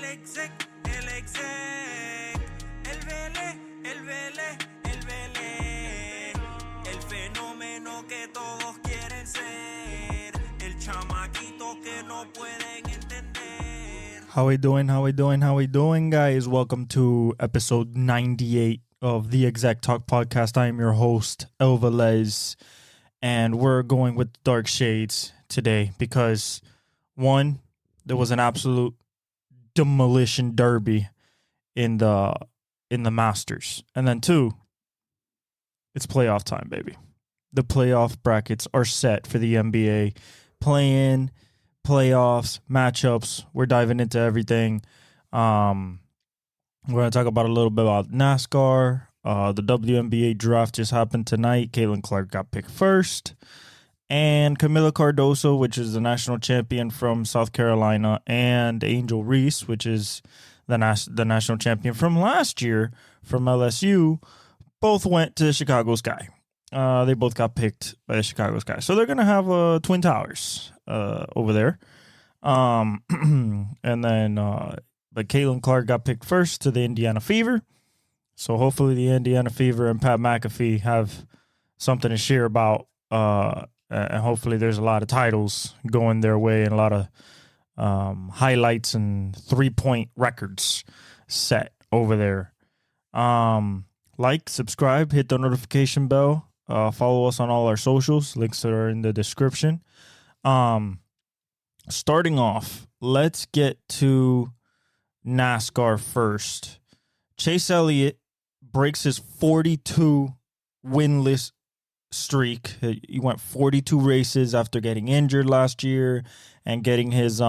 el exec, el vele, el vele, el vele, el fenómeno que todos quieren ser, el chamaquito que no pueden entender. How we doing, guys? Welcome to episode 98 of the Exec Talk podcast. I am your host, El Velez, and we're going with dark shades today because, one, there was an absolute demolition derby in the Masters, and then two, it's playoff time, baby. The playoff brackets are set for the NBA. Play-in, playoffs, matchups. We're diving into everything. We're going to talk about a little bit about NASCAR. The WNBA draft just happened tonight. Caitlin Clark got picked first. And Camila Cardoso, which is the national champion from South Carolina, and Angel Reese, which is the national champion from last year from LSU, both went to Chicago Sky. They both got picked by the Chicago Sky. So they're going to have Twin Towers over there. But Caitlin Clark got picked first to the Indiana Fever. So hopefully the Indiana Fever and Pat McAfee have something to share about. And hopefully there's a lot of titles going their way and a lot of highlights and 3-point records set over there. Like, subscribe, hit the notification bell. Follow us on all our socials. Links are in the description. Starting off, let's get to NASCAR first. Chase Elliott breaks his 42 winless streak. He went 42 races after getting injured last year and getting his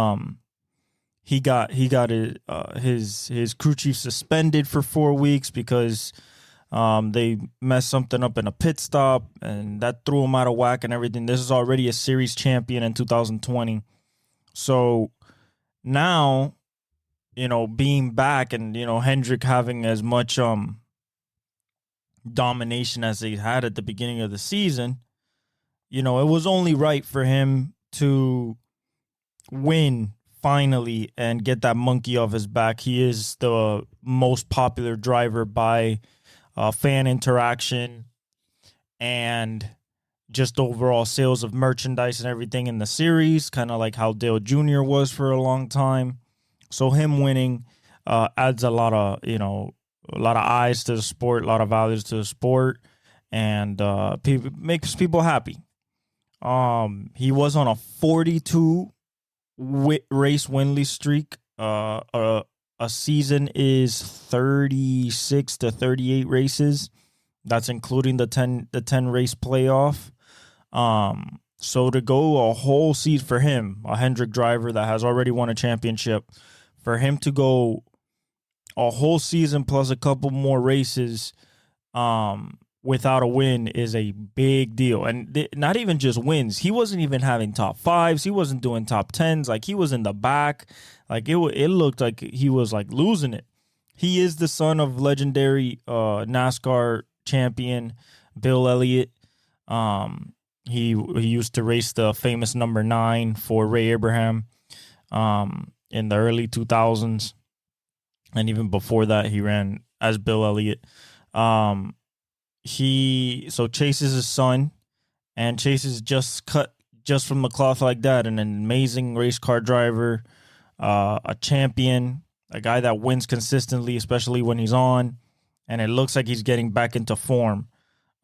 he got his crew chief suspended for 4 weeks because they messed something up in a pit stop and that threw him out of whack and everything. This is already a series champion in 2020. So now, being back and, Hendrick having as much domination as he had at the beginning of the season, it was only right for him to win finally and get that monkey off his back. He is the most popular driver by fan interaction and just overall sales of merchandise and everything in the series, kind of like how Dale Jr. was for a long time. So him winning adds a lot of eyes to the sport, a lot of values to the sport, and makes people happy. He was on a 42 race winless streak. A season is 36 to 38 races. That's including the 10 race playoff. So to go a whole season for him, a Hendrick driver that has already won a championship, for him to go a whole season plus a couple more races without a win is a big deal. And not even just wins. He wasn't even having top fives. He wasn't doing top tens. Like, he was in the back. Like, it looked like he was, like, losing it. He is the son of legendary NASCAR champion Bill Elliott. He used to race the famous number 9 for Ray Abraham in the early 2000s. And even before that, he ran as Bill Elliott. So Chase is his son, and Chase is just cut just from the cloth like that. An amazing race car driver, a champion, a guy that wins consistently, especially when he's on. And it looks like he's getting back into form.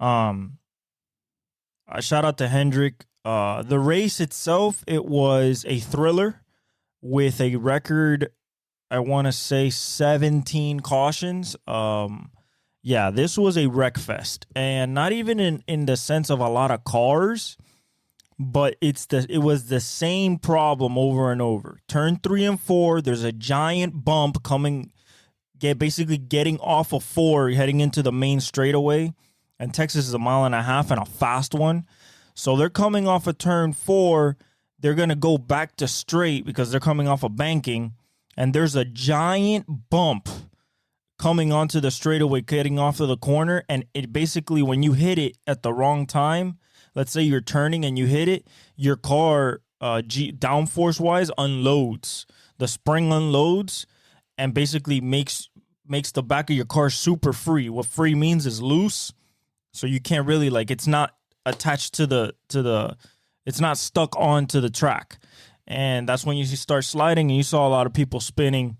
A shout out to Hendrick. The race itself, it was a thriller with a record, I want to say 17 cautions. This was a wreck fest, and not even in the sense of a lot of cars, but it was the same problem over and over. Turn 3 and 4, there's a giant bump basically getting off of 4, heading into the main straightaway, and Texas is 1.5 miles and a fast one. So they're coming off of turn 4, they're going to go back to straight because they're coming off of banking. And there's a giant bump coming onto the straightaway, getting off of the corner. And it basically, when you hit it at the wrong time, let's say you're turning and you hit it, your car downforce wise unloads. The spring unloads and basically makes the back of your car super free. What free means is loose, so you can't really like it's not attached to the it's not stuck onto the track. And that's when you start sliding, and you saw a lot of people spinning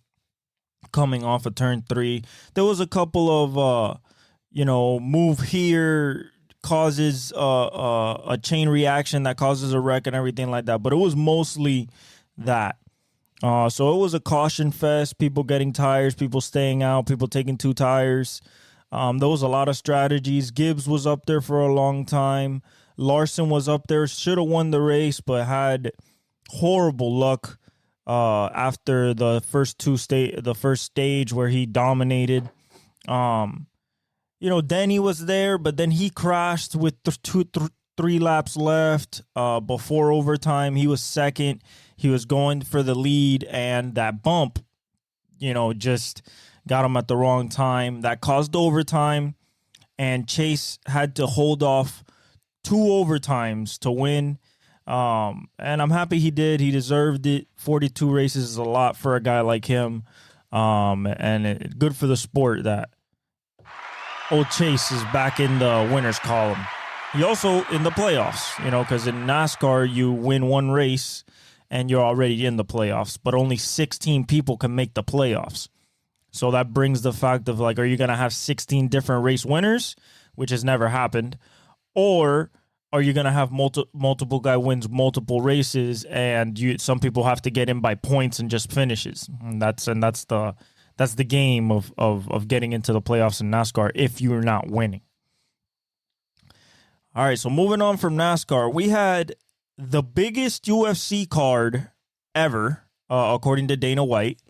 coming off of turn 3. There was a couple of move here causes a chain reaction that causes a wreck and everything like that, but it was mostly that. So it was a caution fest, people getting tires, people staying out, people taking 2 tires. There was a lot of strategies. Gibbs was up there for a long time. Larson was up there, should have won the race, but had horrible luck after the first stage where he dominated. Denny was there, but then he crashed with 3 laps left before overtime. He was second. He was going for the lead, and that bump, just got him at the wrong time. That caused overtime, and Chase had to hold off 2 overtimes to win. And I'm happy he did. He deserved it. 42 races is a lot for a guy like him. And good for the sport that old Chase is back in the winner's column. He also in the playoffs, because in NASCAR, you win 1 race and you're already in the playoffs, but only 16 people can make the playoffs. So that brings the fact of like, are you going to have 16 different race winners, which has never happened, or are you going to have multiple guy wins multiple races, and some people have to get in by points and just finishes. And that's the game of getting into the playoffs in NASCAR if you're not winning. All right, so moving on from NASCAR, we had the biggest UFC card ever, according to Dana White.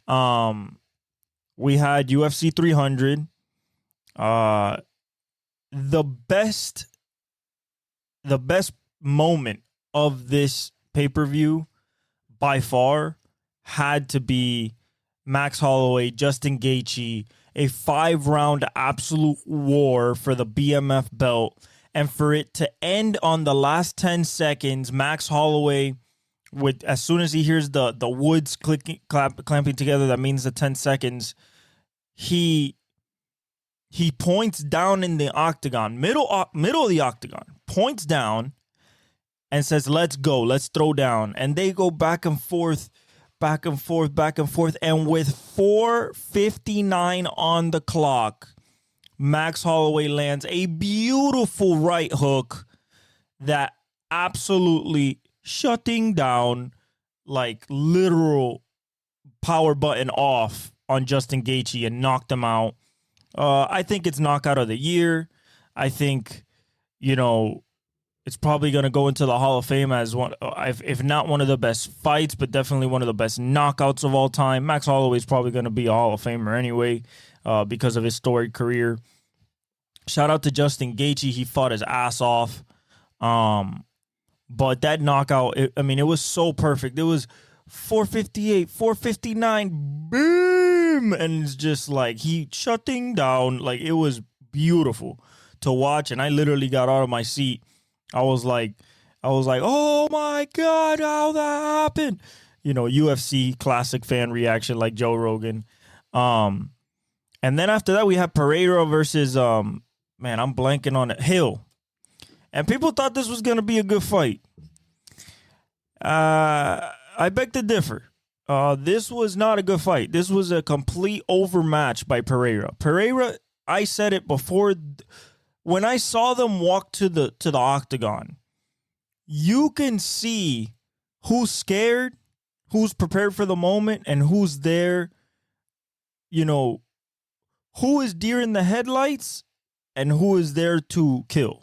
We had UFC 300. The best moment of this pay-per-view by far had to be Max Holloway, Justin Gaethje, a 5-round absolute war for the BMF belt. And for it to end on the last 10 seconds, Max Holloway, as soon as he hears the woods clamping together, that means the 10 seconds, he points down in the octagon, middle of the octagon, points down and says, "Let's go, let's throw down." And they go back and forth. And with 4:59 on the clock, Max Holloway lands a beautiful right hook that absolutely shutting down, like literal power button off on Justin Gaethje and knocked him out. I think it's knockout of the year. I think, it's probably going to go into the Hall of Fame as one, if not one of the best fights, but definitely one of the best knockouts of all time. Max Holloway is probably going to be a Hall of Famer anyway, because of his storied career. Shout out to Justin Gaethje. He fought his ass off. But that knockout, it was so perfect. It was 4:58, 4:59, boom. And it's just like he shutting down. Like, it was beautiful to watch. And I literally got out of my seat. I was like, oh my God, how that happened? UFC classic fan reaction like Joe Rogan. And then after that, we had Pereira versus, I'm blanking on it, Hill. And people thought this was going to be a good fight. I beg to differ. This was not a good fight. This was a complete overmatch by Pereira. Pereira, I said it before, when I saw them walk to the octagon, you can see who's scared, who's prepared for the moment, and who's there, who is deer in the headlights and who is there to kill,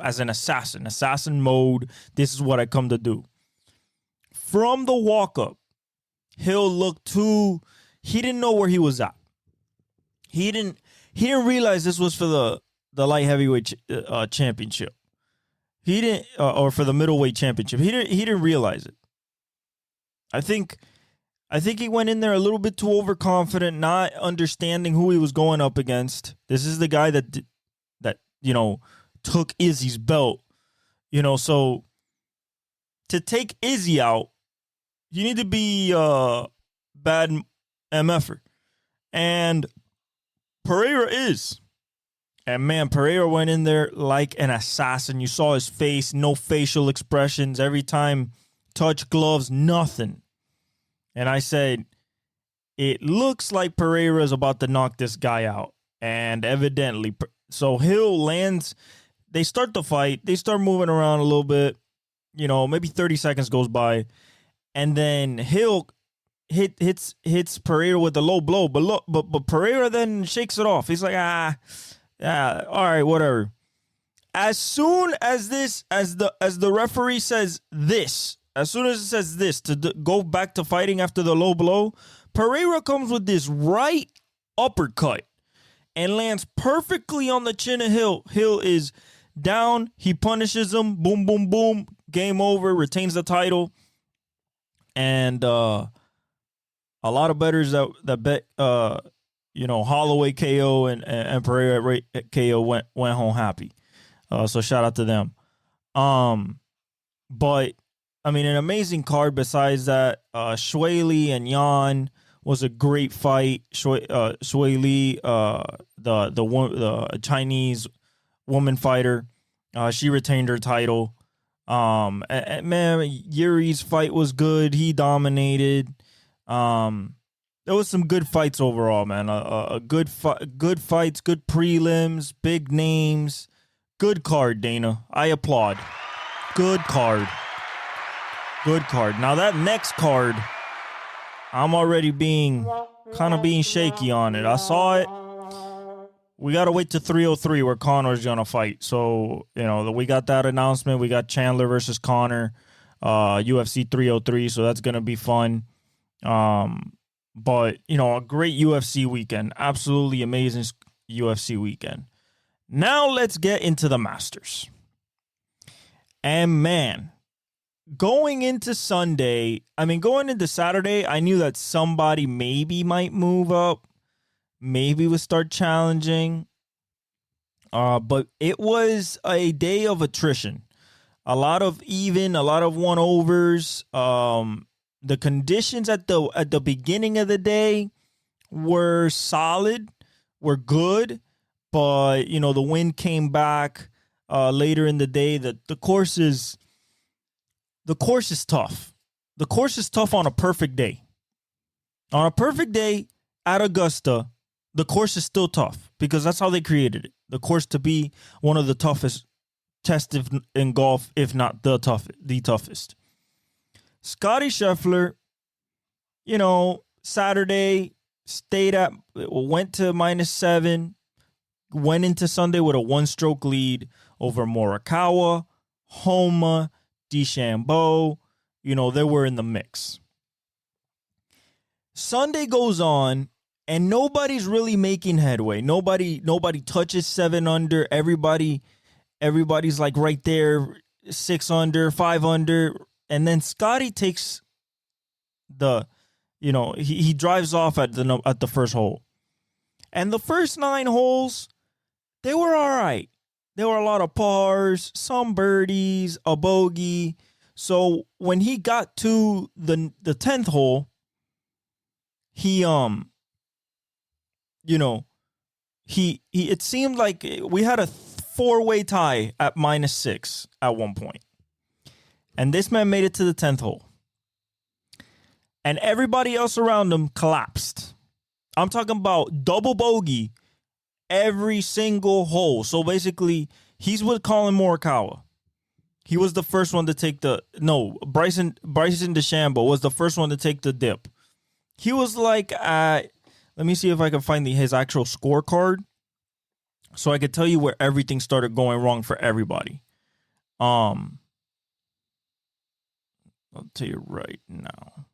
as an assassin mode. This is what I come to do. From the walk-up, Hill looked he didn't know where he was at. He didn't realize this was for the light heavyweight championship. He didn't, or for the middleweight championship. He didn't realize it. I think he went in there a little bit too overconfident, not understanding who he was going up against. This is the guy that took Izzy's belt. So to take Izzy out, you need to be bad MFer. And Pereira is. And man, Pereira went in there like an assassin. You saw his face, no facial expressions. Every time, touch gloves, nothing. And I said, it looks like Pereira is about to knock this guy out. And evidently, so Hill lands. They start the fight. They start moving around a little bit. You know, maybe 30 seconds goes by. And then Hill hits Pereira with a low blow. But Pereira then shakes it off. He's like, yeah, all right, whatever. As soon as the referee says this, as soon as it says this to go back to fighting after the low blow, Pereira comes with this right uppercut and lands perfectly on the chin of Hill. Hill is down. He punishes him. Boom, boom, boom. Game over. Retains the title. And a lot of bettors that bet Holloway KO and Pereira KO went home happy. So shout out to them. But I mean, an amazing card. Besides that, Shuai and Yan was a great fight. Shuai Li, the Chinese woman fighter, she retained her title. And man, Yuri's fight was good. He dominated. There was some good fights overall, man. Good fights, good prelims, big names. Good card, Dana. I applaud. Good card. Good card. Now that next card, I'm already being shaky on it. I saw it. We got to wait to 303 where Conor's going to fight. So, we got that announcement. We got Chandler versus Conor, UFC 303. So that's going to be fun. But, a great UFC weekend. Absolutely amazing UFC weekend. Now let's get into the Masters. And man, going into Saturday, I knew that somebody maybe might move up. Maybe would start challenging. But it was a day of attrition. A lot of one-overs. The conditions at the beginning of the day were solid, were good, but the wind came back later in the day. The course is tough. The course is tough on a perfect day. On a perfect day at Augusta, the course is still tough because that's how they created it. The course to be one of the toughest tested in golf, if not the toughest. Scottie Scheffler, Saturday went to -7, went into Sunday with a 1-stroke lead over Morikawa, Homa, DeChambeau. They were in the mix. Sunday goes on, and nobody's really making headway. Nobody touches 7 under. Everybody's like right there, 6 under, 5 under. And then Scotty takes he drives off at the first hole. And the first 9 holes, they were all right. There were a lot of pars, some birdies, a bogey. So when he got to the 10th hole, he it seemed like we had a 4-way tie at -6 at one point. And this man made it to the 10th hole. And everybody else around him collapsed. I'm talking about double bogey every single hole. So basically, he's with Colin Morikawa. He was the first one to take Bryson DeChambeau was the first one to take the dip. He was like let me see if I can find his actual scorecard so I could tell you where everything started going wrong for everybody. I'll tell you right now.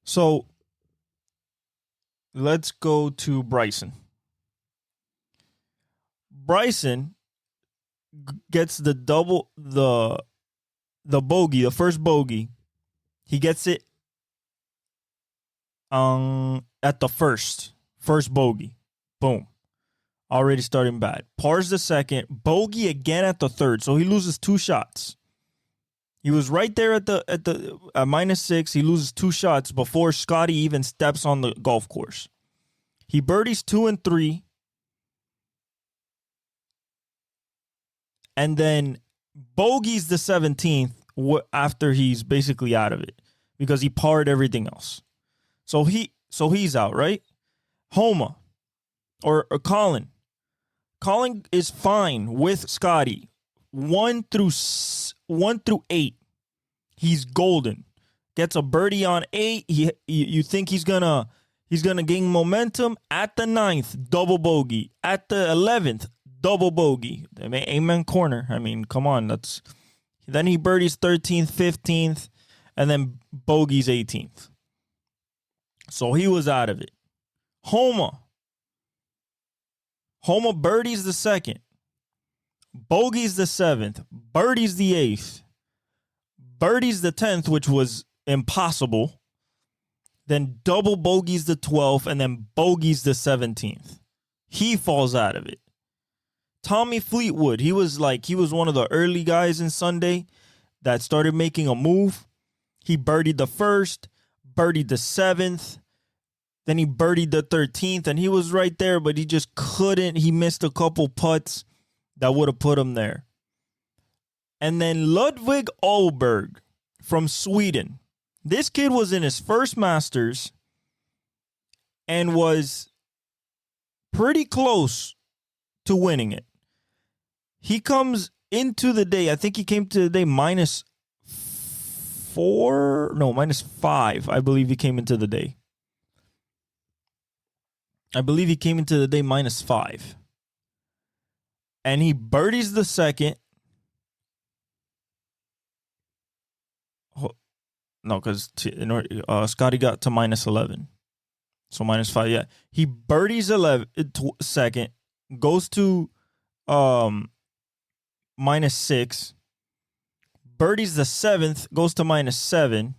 So let's go to Bryson. Bryson gets the bogey, the first bogey. He gets it at the first bogey. Boom. already starting bad. Pars the second, bogey again at the third, so he loses 2 shots. He was right there at the -6. He loses 2 shots before Scotty even steps on the golf course. He birdies 2 and 3, and then bogeys the 17th after he's basically out of it because he parred everything else. So he's out, right? Homa or Colin. Colin is fine with Scotty. 1 through 8. He's golden. Gets a birdie on 8. You think he's gonna gain momentum at the 9th, double bogey. At the 11th, double bogey. Amen corner. I mean, come on. Then he birdies 13th, 15th, and then bogeys 18th. So he was out of it. Homa birdies the 2nd. Bogeys the 7th, birdies the 8th, birdies the 10th, which was impossible, then double bogeys the 12th, and then bogeys the 17th. He falls out of it. Tommy Fleetwood, he was one of the early guys in Sunday that started making a move. He birdied the 1st, birdied the 7th, then he birdied the 13th, and he was right there, but he just couldn't. He missed a couple putts that would have put him there. And then Ludwig Åberg from Sweden. This kid was in his first Masters and was pretty close to winning it. He comes into the day, I think he came to the day -5. I believe he came into the day. -5. And he birdies the 2nd. No, because Scotty got to -11. So -5, yeah. He birdies 2nd, goes to -6. Birdies the 7th, goes to -7.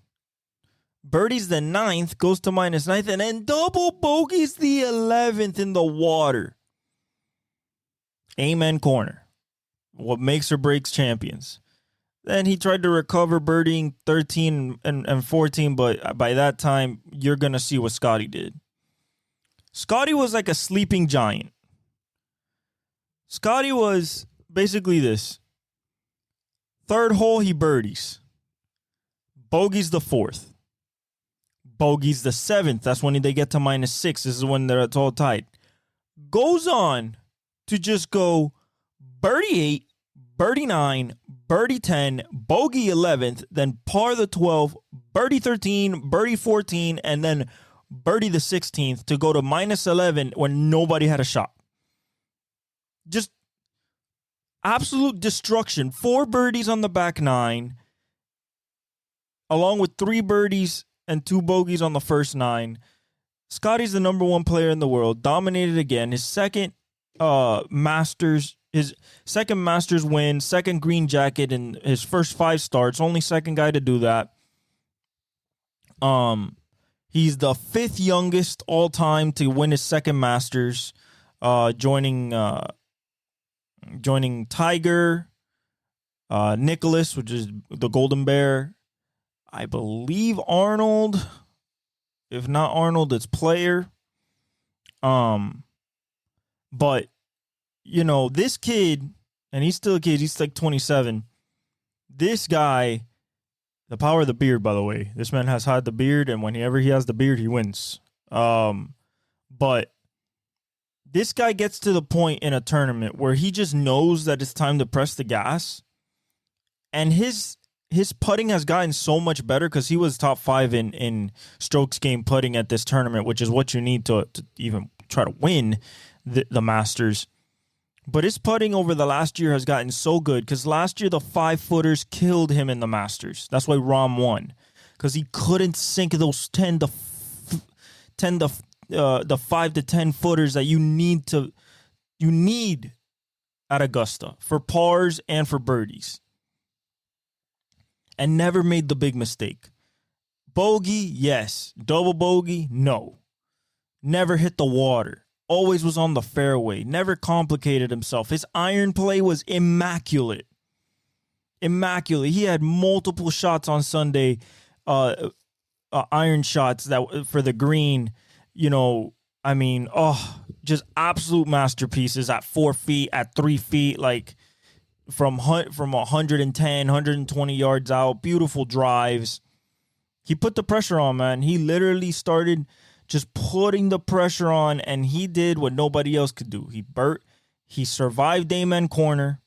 Birdies the 9th, goes to -9th, and then double bogeys the 11th in the water. Amen corner. What makes or breaks champions. Then he tried to recover birdieing 13 and 14, but by that time, you're going to see what Scotty did. Scotty was like a sleeping giant. Scotty was basically this. 3rd hole, he birdies. Bogeys the 4th. Bogeys the 7th. That's when they get to -6. This is when it's all tight. Goes on to just go birdie 8, birdie 9, birdie 10, bogey 11th, then par the 12th, birdie 13, birdie 14, and then birdie the 16th to go to -11 when nobody had a shot. Just absolute destruction. 4 birdies on the back 9, along with 3 birdies and 2 bogeys on the first 9. Scotty's the number 1 player in the world. Dominated again. His second Masters win, second green jacket in his first 5 starts, only second guy to do that. He's the 5th youngest all time to win his second Masters, joining Tiger, Nicholas, which is the Golden Bear, I believe Arnold. If not Arnold, it's Player. But, you know, this kid, and he's still a kid, he's like 27. This guy, the power of the beard, by the way. This man has had the beard, and whenever he has the beard, he wins. But this guy gets to the point in a tournament where he just knows that it's time to press the gas. And his putting has gotten so much better because he was top 5 in strokes game putting at this tournament, which is what you need to even try to win the Masters. But his putting over the last year has gotten so good because last year the 5-footers killed him in the Masters. That's why Rahm won, because he couldn't sink those 5 to 10 footers that you need at Augusta for pars and for birdies, and never made the big mistake. Bogey, yes. Double bogey, no. Never hit the water. always was on the fairway, never complicated himself. His iron play was immaculate. Immaculate. He had multiple shots on Sunday, iron shots that for the green, just absolute masterpieces at 4 feet, at 3 feet, like from 110, 120 yards out, beautiful drives. He put the pressure on, man. He literally started just putting the pressure on, and he did what nobody else could do. He survived Amen corner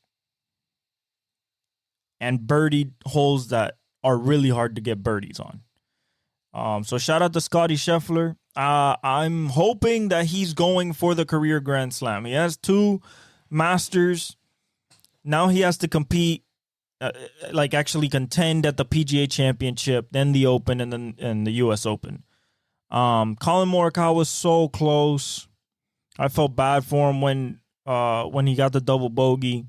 and birdied holes that are really hard to get birdies on. So shout out to Scotty Scheffler. I'm hoping that he's going for the career Grand Slam. He has 2 Masters. Now he has to compete, actually contend at the PGA Championship, then the Open, and then the U.S. Open. Colin Morikawa was so close. I felt bad for him when he got the double bogey.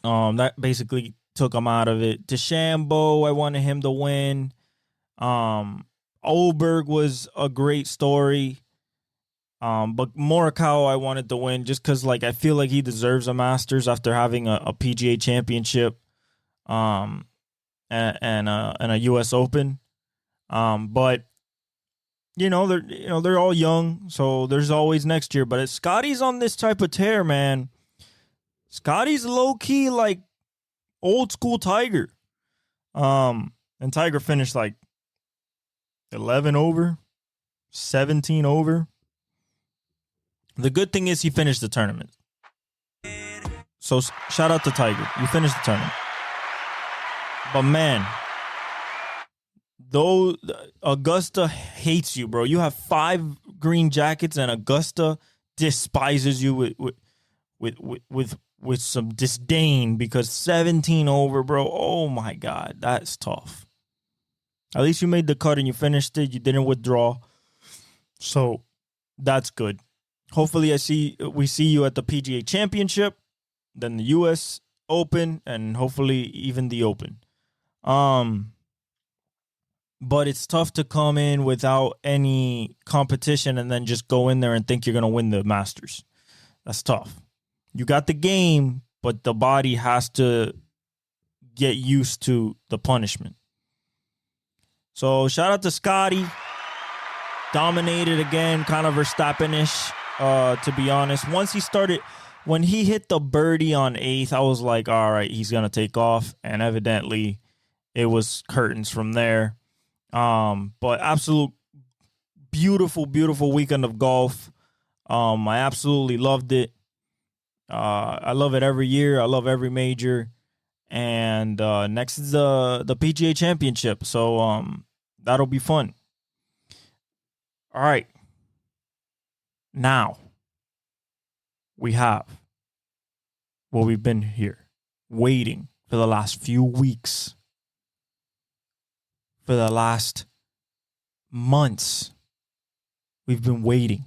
That basically took him out of it. DeChambeau, I wanted him to win. Oberg was a great story. But Morikawa I wanted to win just because, I feel like he deserves a Masters after having a PGA Championship, and a U.S. Open. But they're all young, so there's always next year. But if Scotty's on this type of tear, man, Scotty's low key like old school Tiger. And Tiger finished 11 over, 17 over. The good thing is he finished the tournament. So shout out to Tiger. You finished the tournament. But man, though Augusta hates you, bro. You have 5 green jackets and Augusta despises you with some disdain because 17 over, bro. Oh my God, that's tough. At least you made the cut and you finished it. You didn't withdraw. So that's good. Hopefully we see you at the PGA Championship, then the US Open, and hopefully even the Open. But it's tough to come in without any competition and then just go in there and think you're going to win the Masters. That's tough. You got the game, but the body has to get used to the punishment. So shout out to Scotty. Dominated again, kind of Verstappen-ish, to be honest. When he hit the birdie on 8th, I was like, all right, he's going to take off. And evidently it was curtains from there. But absolute beautiful, beautiful weekend of golf. I absolutely loved it. I love it every year. I love every major. And next is the PGA Championship. So that'll be fun. All right. Now we have what we've been here waiting for the last few weeks. For the last months, we've been waiting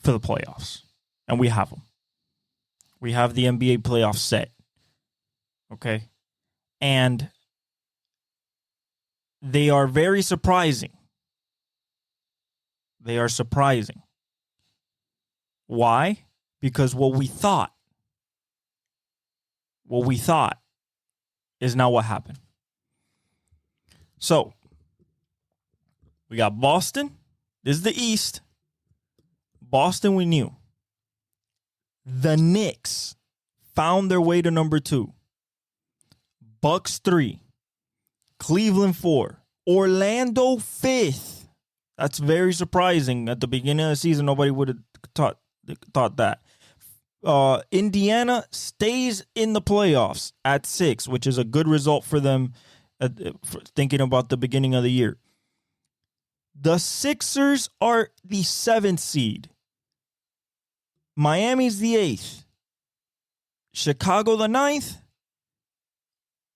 for the playoffs. And we have them. We have the NBA playoffs set. Okay? And they are very surprising. They are surprising. Why? Because what we thought is not what happened. So, we got Boston. This is the East. Boston, we knew. The Knicks found their way to number 2. Bucks 3. Cleveland 4. Orlando 5th. That's very surprising. At the beginning of the season, nobody would have thought that. Indiana stays in the playoffs at 6, which is a good result for them. Thinking about the beginning of the year. The Sixers are the 7th seed. Miami's the 8th. Chicago the 9th.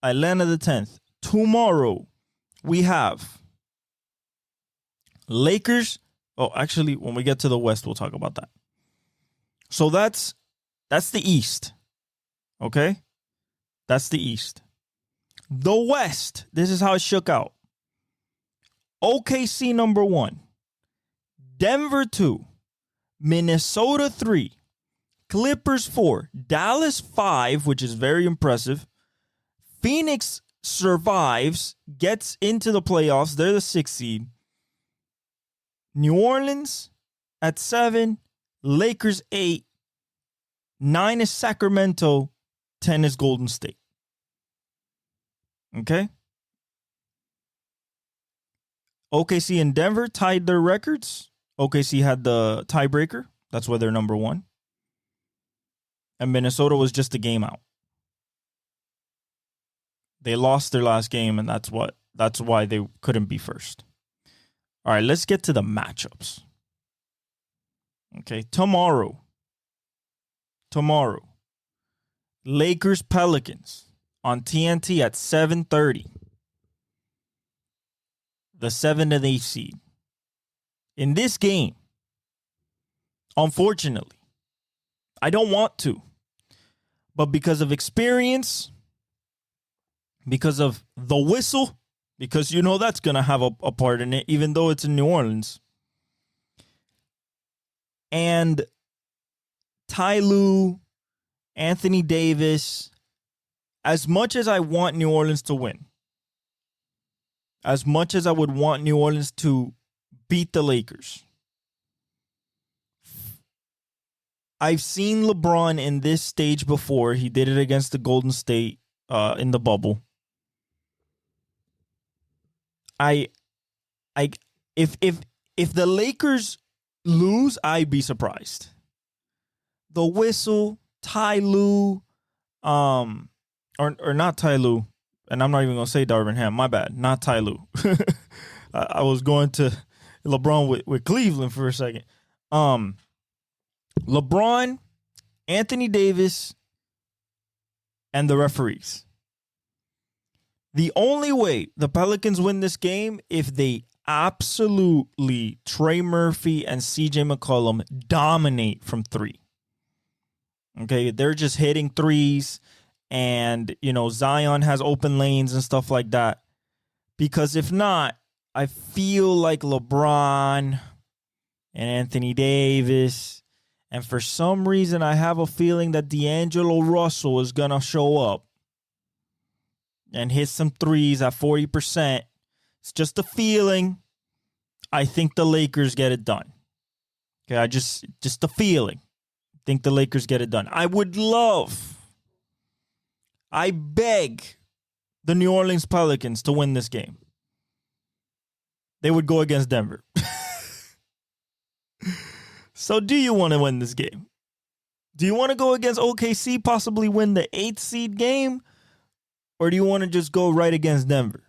Atlanta the 10th. Tomorrow we have Lakers. Oh, actually, when we get to the West, we'll talk about that. So that's the East. Okay? That's the East. The West, this is how it shook out. OKC number 1. Denver 2. Minnesota 3, Clippers 4, Dallas 5, which is very impressive. Phoenix survives, gets into the playoffs. They're the 6th seed. New Orleans at 7, Lakers 8, 9 is Sacramento, 10 is Golden State. Okay? OKC and Denver tied their records. OKC had the tiebreaker. That's why they're number 1. And Minnesota was just a game out. They lost their last game, and that's why they couldn't be first. All right, let's get to the matchups. Okay, tomorrow. Lakers Pelicans on TNT at 7:30. The 7 and 8 seed. In this game, unfortunately, I don't want to, but because of experience, because of the whistle, because you know that's going to have a part in it, even though it's in New Orleans. And Ty Lue, Anthony Davis, as much as I want New Orleans to win, as much as I would want New Orleans to beat the Lakers, I've seen LeBron in this stage before. He did it against the Golden State in the bubble. If the Lakers lose, I'd be surprised. The whistle, Ty Lue, or not Ty Lue, and I'm not even gonna say Darvin Ham. My bad, not Ty Lue. I was going to LeBron with Cleveland for a second. LeBron, Anthony Davis, and the referees. The only way the Pelicans win this game if they absolutely Trey Murphy and CJ McCollum dominate from 3. Okay, they're just hitting threes, and Zion has open lanes and stuff like that. Because if not, I feel like LeBron and Anthony Davis, and for some reason I have a feeling that D'Angelo Russell is gonna show up and hit some threes at 40%. It's just a feeling. I think the Lakers get it done. Okay, just a feeling. I think the Lakers get it done. I beg the New Orleans Pelicans to win this game. They would go against Denver. So do you want to win this game? Do you want to go against OKC, possibly win the 8th seed game? Or do you want to just go right against Denver?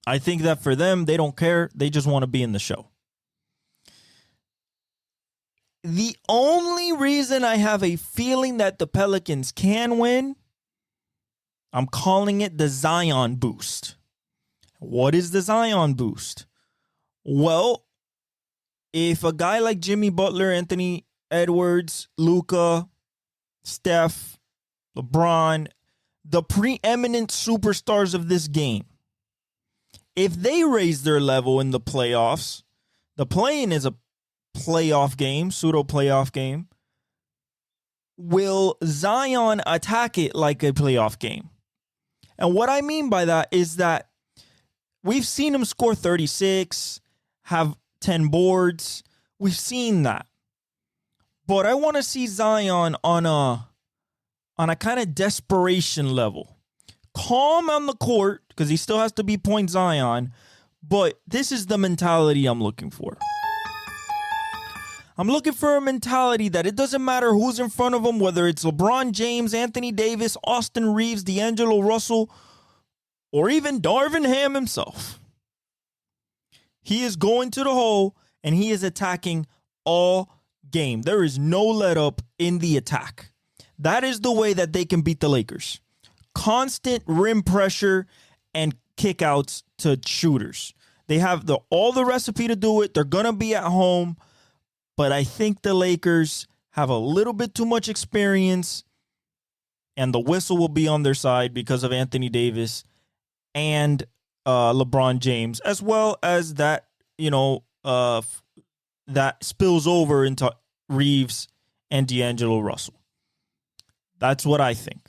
I think that for them, they don't care. They just want to be in the show. The only reason I have a feeling that the Pelicans can win, I'm calling it the Zion boost. What is the Zion boost? Well, if a guy like Jimmy Butler, Anthony Edwards, Luka, Steph, LeBron, the preeminent superstars of this game, if they raise their level in the playoffs, the play-in is a playoff game, pseudo-playoff game, will Zion attack it like a playoff game? And what I mean by that is that we've seen him score 36, have 10 boards. We've seen that. But I want to see Zion on a kind of desperation level. Calm on the court, because he still has to be point Zion, but this is the mentality I'm looking for. I'm looking for a mentality that it doesn't matter who's in front of him, whether it's LeBron James, Anthony Davis, Austin Reeves, D'Angelo Russell, or even Darvin Ham himself. He is going to the hole, and he is attacking all game. There is no let up in the attack. That is the way that they can beat the Lakers. Constant rim pressure and kickouts to shooters. They have all the recipe to do it. They're going to be at home. But I think the Lakers have a little bit too much experience, and the whistle will be on their side because of Anthony Davis and LeBron James, as well as that, the that spills over into Reeves and D'Angelo Russell. That's what I think.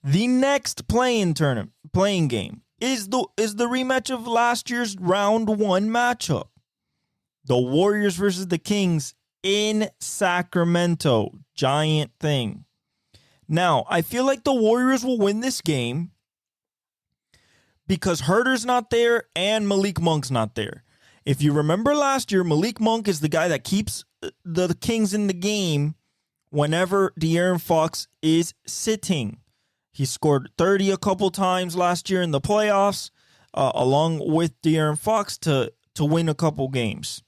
The next playing game is the rematch of last year's round 1 matchup. The Warriors versus the Kings in Sacramento. Giant thing. Now, I feel like the Warriors will win this game because Herter's not there and Malik Monk's not there. If you remember last year, Malik Monk is the guy that keeps the Kings in the game whenever De'Aaron Fox is sitting. He scored 30 a couple times last year in the playoffs, along with De'Aaron Fox to win a couple games.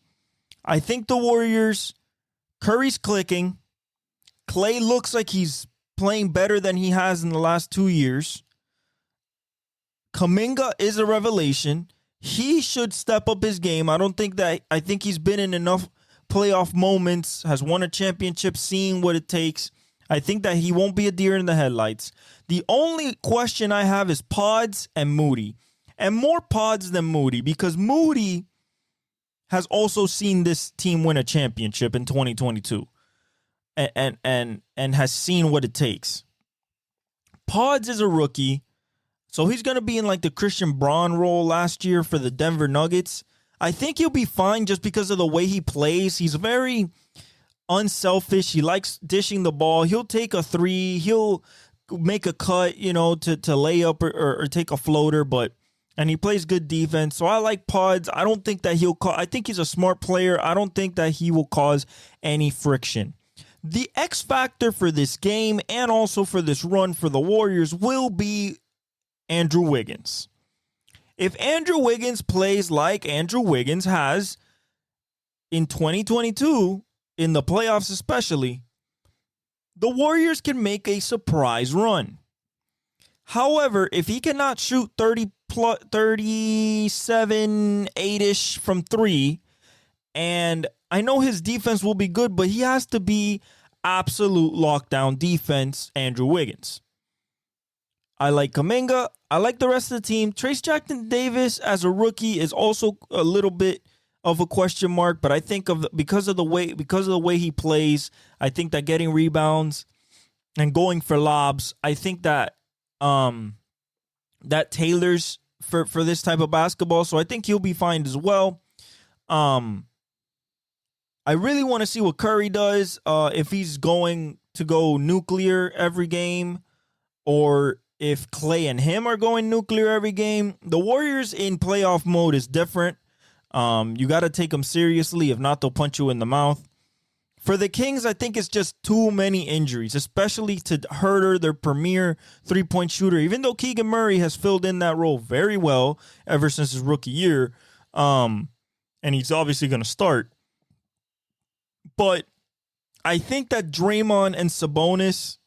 I think the Warriors, Curry's clicking. Klay looks like he's playing better than he has in the last 2 years. Kuminga is a revelation. He should step up his game. I think he's been in enough playoff moments, has won a championship, seeing what it takes. I think that he won't be a deer in the headlights. The only question I have is Pods and Moody. And more Pods than Moody, because Moody has also seen this team win a championship in 2022 and has seen what it takes. Pods is a rookie, so he's going to be in like the Christian Braun role last year for the Denver Nuggets. I think he'll be fine just because of the way he plays. He's very unselfish. He likes dishing the ball. He'll take a three. He'll make a cut, to lay up or take a floater, and he plays good defense. So I like Pods. I don't think that I think he's a smart player. I don't think that he will cause any friction. The X factor for this game and also for this run for the Warriors will be Andrew Wiggins. If Andrew Wiggins plays like Andrew Wiggins has in 2022, in the playoffs especially, the Warriors can make a surprise run. However, if he cannot shoot 37, 8-ish from 3, and I know his defense will be good, but he has to be absolute lockdown defense, Andrew Wiggins. I like Kuminga. I like the rest of the team. Trace Jackson Davis as a rookie is also a little bit of a question mark, but I think because of the way he plays, I think that getting rebounds and going for lobs, I think that that tailors for this type of basketball. So I think he'll be fine as well. I really want to see what Curry does, if he's going to go nuclear every game, or if Klay and him are going nuclear every game. The Warriors in playoff mode is different. You got to take them seriously. If not, they'll punch you in the mouth. For the Kings, I think it's just too many injuries, especially to Herter, their premier three-point shooter. Even though Keegan Murray has filled in that role very well ever since his rookie year, and he's obviously going to start. But I think that Draymond and Sabonis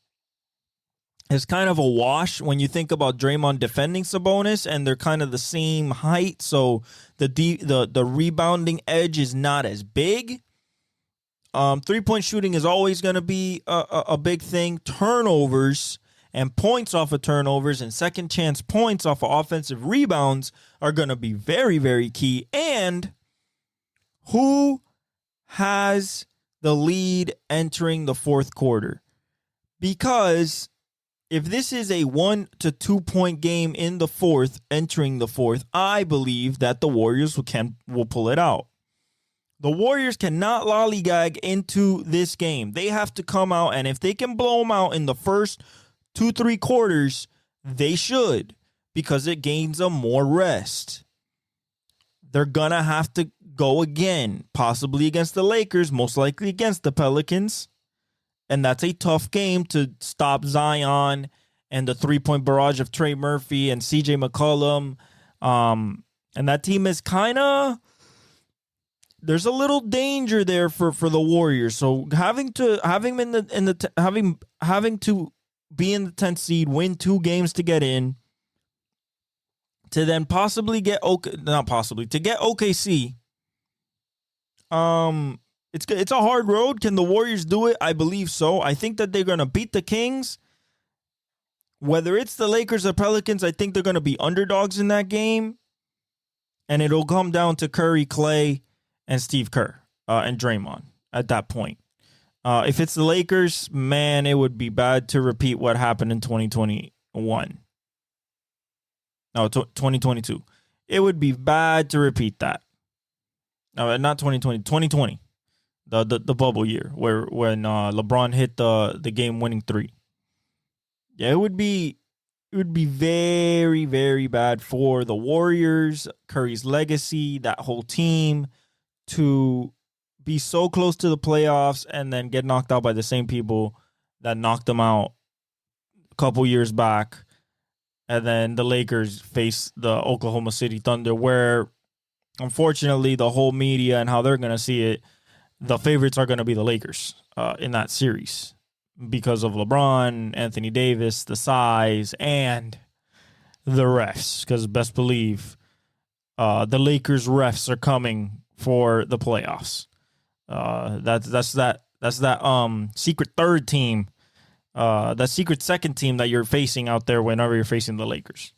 is kind of a wash when you think about Draymond defending Sabonis, and they're kind of the same height, so the rebounding edge is not as big. Three-point shooting is always going to be a big thing. Turnovers and points off of turnovers and second chance points off of offensive rebounds are going to be very, very key. And who has the lead entering the fourth quarter? Because if this is a 1 to 2 point game in the fourth, entering the fourth, I believe that the Warriors will pull it out. The Warriors cannot lollygag into this game. They have to come out, and if they can blow them out in the first 2-3 quarters, they should, because it gains them more rest. They're going to have to go again, possibly against the Lakers, most likely against the Pelicans. And that's a tough game to stop Zion and the three-point barrage of Trey Murphy and CJ McCollum. And that team is kind of, there's a little danger there for the Warriors. So having to be in the 10th seed, win 2 games to get in, to then possibly get to get OKC. It's a hard road. Can the Warriors do it? I believe so. I think that they're going to beat the Kings. Whether it's the Lakers or Pelicans, I think they're going to be underdogs in that game. And it'll come down to Curry, Klay, and Steve Kerr. and Draymond at that point. If it's the Lakers, man, it would be bad to repeat what happened in 2021. No, 2022. It would be bad to repeat that. No, not 2020. 2020, the bubble year when LeBron hit the game-winning three. Yeah, it would be very, very bad for the Warriors, Curry's legacy, that whole team, to be so close to the playoffs and then get knocked out by the same people that knocked them out a couple years back. And then the Lakers face the Oklahoma City Thunder, where, unfortunately, the whole media and how they're going to see it, the favorites are going to be the Lakers in that series because of LeBron, Anthony Davis, the size, and the refs. Because best believe the Lakers refs are coming for the playoffs. That's that secret third team, that secret second team that you're facing out there whenever you're facing the Lakers.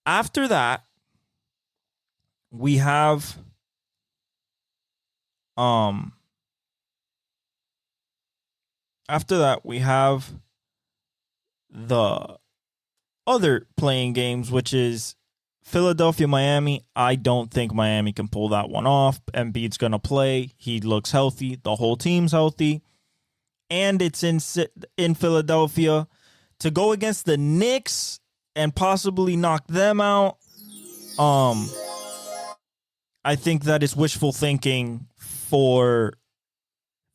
After that, we have the other playing games, which is Philadelphia, Miami. I don't think Miami can pull that one off. Embiid's going to play. He looks healthy. The whole team's healthy. And it's in Philadelphia. To go against the Knicks and possibly knock them out, I think that is wishful thinking for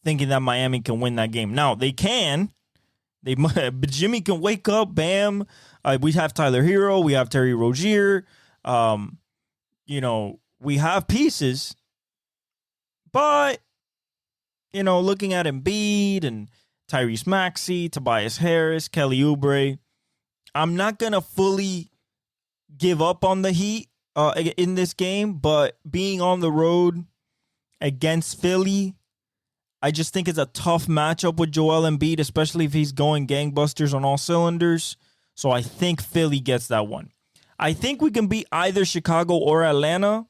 thinking that Miami can win that game. Now, they can. Jimmy can wake up, bam. We have Tyler Hero. We have Terry Rozier. We have pieces. But, looking at Embiid and Tyrese Maxey, Tobias Harris, Kelly Oubre, I'm not going to fully give up on the Heat in this game, but being on the road against Philly, I just think it's a tough matchup with Joel Embiid, especially if he's going gangbusters on all cylinders. So I think Philly gets that one. I think we can beat either Chicago or Atlanta.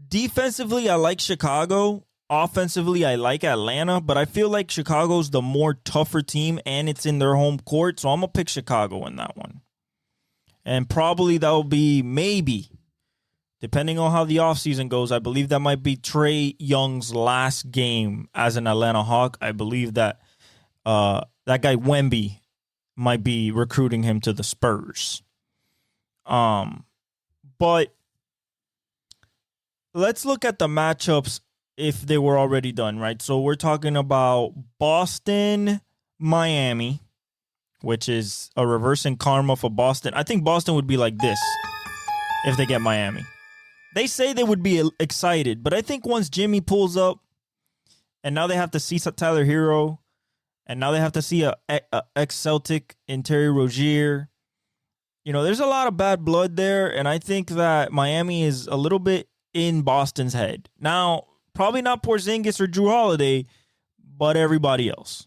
Defensively, I like Chicago. Offensively, I like Atlanta, but I feel like Chicago's the more tougher team, and it's in their home court, so I'm going to pick Chicago in that one. And probably that will be maybe, depending on how the offseason goes, I believe that might be Trae Young's last game as an Atlanta Hawk. I believe that that guy Wemby might be recruiting him to the Spurs. But let's look at the matchups if they were already done, right? So we're talking about Boston, Miami, which is a reversing karma for Boston. I think Boston would be like this if they get Miami. They say they would be excited, but I think once Jimmy pulls up, and now they have to see Tyler Hero, and now they have to see a ex-Celtic in Terry Rozier. There's a lot of bad blood there, and I think that Miami is a little bit in Boston's head. Now, probably not Porzingis or Drew Holiday, but everybody else.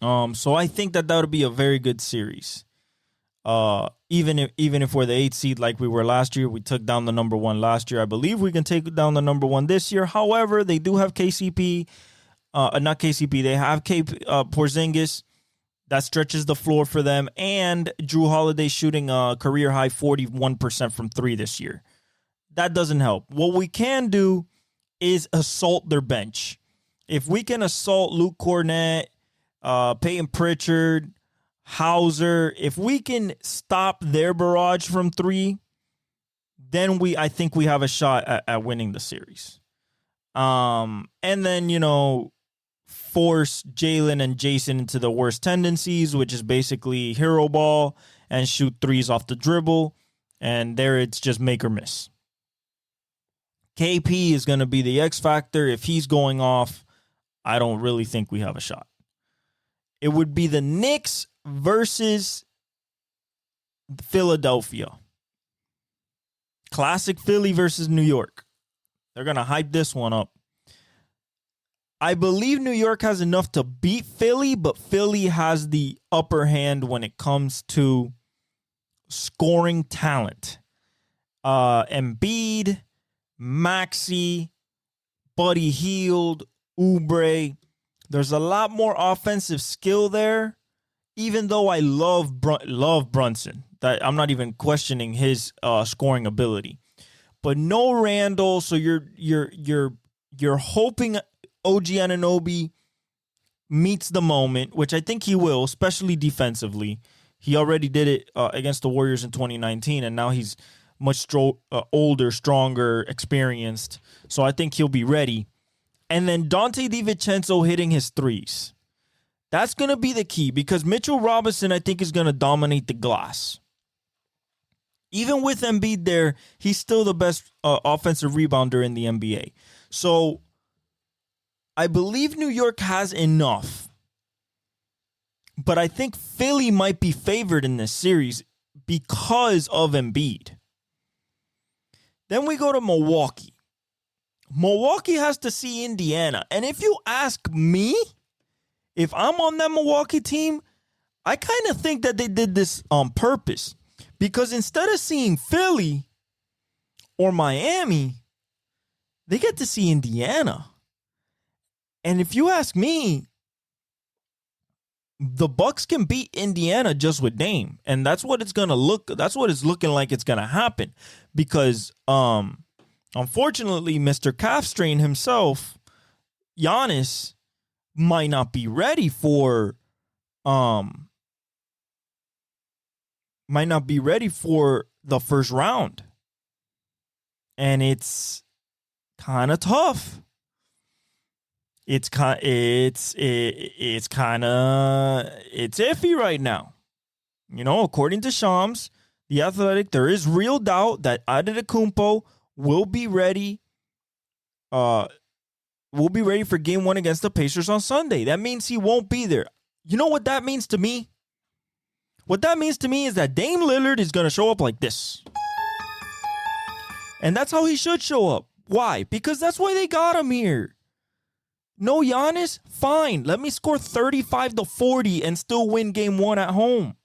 So I think that would be a very good series. Even if we're the 8th seed like we were last year, we took down the number 1 last year. I believe we can take down the number 1 this year. However, they do have KCP, not KCP. They have Porzingis. That stretches the floor for them, and Drew Holiday shooting a career high 41% from 3 this year. That doesn't help. What we can do is assault their bench. If we can assault Luke Cornett, Peyton Pritchard, Hauser, if we can stop their barrage from 3, then I think we have a shot at winning the series. And then, force Jalen and Jason into the worst tendencies, which is basically hero ball and shoot threes off the dribble. And there it's just make or miss. KP is going to be the X factor. If he's going off, I don't really think we have a shot. It would be the Knicks versus Philadelphia. Classic Philly versus New York. They're going to hype this one up. I believe New York has enough to beat Philly, but Philly has the upper hand when it comes to scoring talent. Embiid, Maxey, Buddy Hield, Oubre. There's a lot more offensive skill there. Even though I love Brunson, that I'm not even questioning his scoring ability, but no Randall. So you're hoping OG Anunoby meets the moment, which I think he will, especially defensively. He already did it against the Warriors in 2019, and now he's much older, stronger, experienced. So I think he'll be ready. And then Dante DiVincenzo hitting his threes. That's going to be the key because Mitchell Robinson, I think, is going to dominate the glass. Even with Embiid there, he's still the best offensive rebounder in the NBA. So I believe New York has enough. But I think Philly might be favored in this series because of Embiid. Then we go to Milwaukee. Milwaukee has to see Indiana. And if you ask me, if I'm on that Milwaukee team, I kind of think that they did this on purpose. Because instead of seeing Philly or Miami, they get to see Indiana. And if you ask me, the Bucks can beat Indiana just with Dame. And that's what it's looking like it's gonna happen. Because unfortunately, Mr. Calf Strain himself, Giannis, might not be ready for the first round. And it's kind of tough. It's iffy right now. You know, according to Shams, The Athletic, there is real doubt that Antetokounmpo will be ready for game 1 against the Pacers on Sunday. That means he won't be there. You know what that means to me? What that means to me is that Dame Lillard is going to show up like this. And that's how he should show up. Why? Because that's why they got him here. No Giannis? Fine. Let me score 35 to 40 and still win game 1 at home.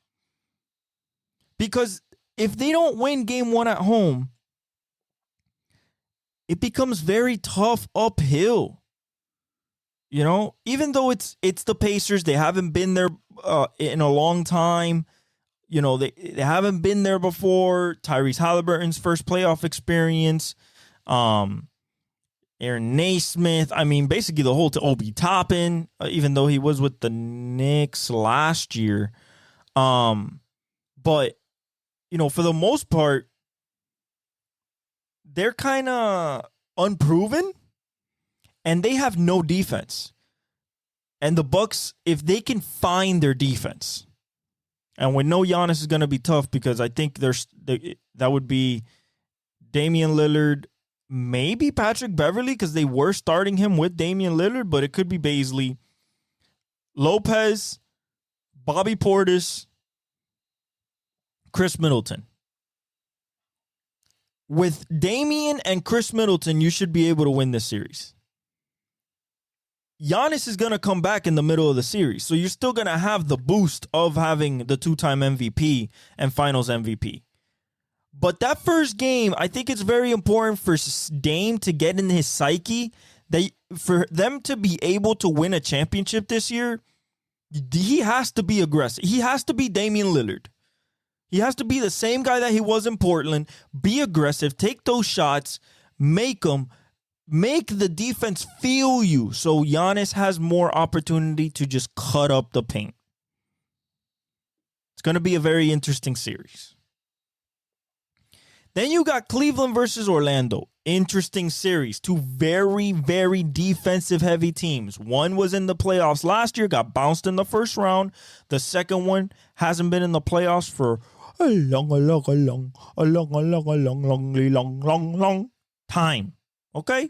Because if they don't win game 1 at home, it becomes very tough uphill. You know, even though it's the Pacers, they haven't been there in a long time. You know, they haven't been there before. Tyrese Halliburton's first playoff experience. Aaron Naismith. I mean, basically the whole Obi Toppin, even though he was with the Knicks last year. But, you know, for the most part, they're kind of unproven. And they have no defense. And the Bucks, if they can find their defense, and we know Giannis is going to be tough because I think that would be Damian Lillard, maybe Patrick Beverley, because they were starting him with Damian Lillard, but it could be Baisley, Lopez, Bobby Portis, Chris Middleton. With Damian and Chris Middleton, you should be able to win this series. Giannis is going to come back in the middle of the series. So you're still going to have the boost of having the 2-time MVP and finals MVP. But that first game, I think it's very important for Dame to get in his psyche that for them to be able to win a championship this year, he has to be aggressive. He has to be Damian Lillard. He has to be the same guy that he was in Portland. Be aggressive. Take those shots. Make them. Make the defense feel you so Giannis has more opportunity to just cut up the paint. It's going to be a very interesting series. Then you got Cleveland versus Orlando. Interesting series. Two very, very defensive-heavy teams. One was in the playoffs last year, got bounced in the first round. The second one hasn't been in the playoffs for a long time. Okay?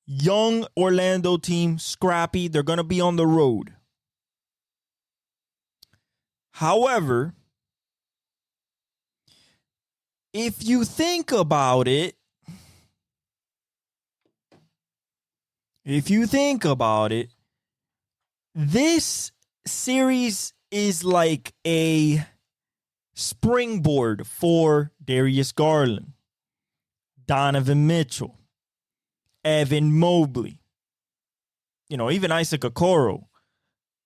Young Orlando team, scrappy. They're going to be on the road. However, if you think about it, this series is like a springboard for Darius Garland, Donovan Mitchell, Evan Mobley, even Isaac Okoro.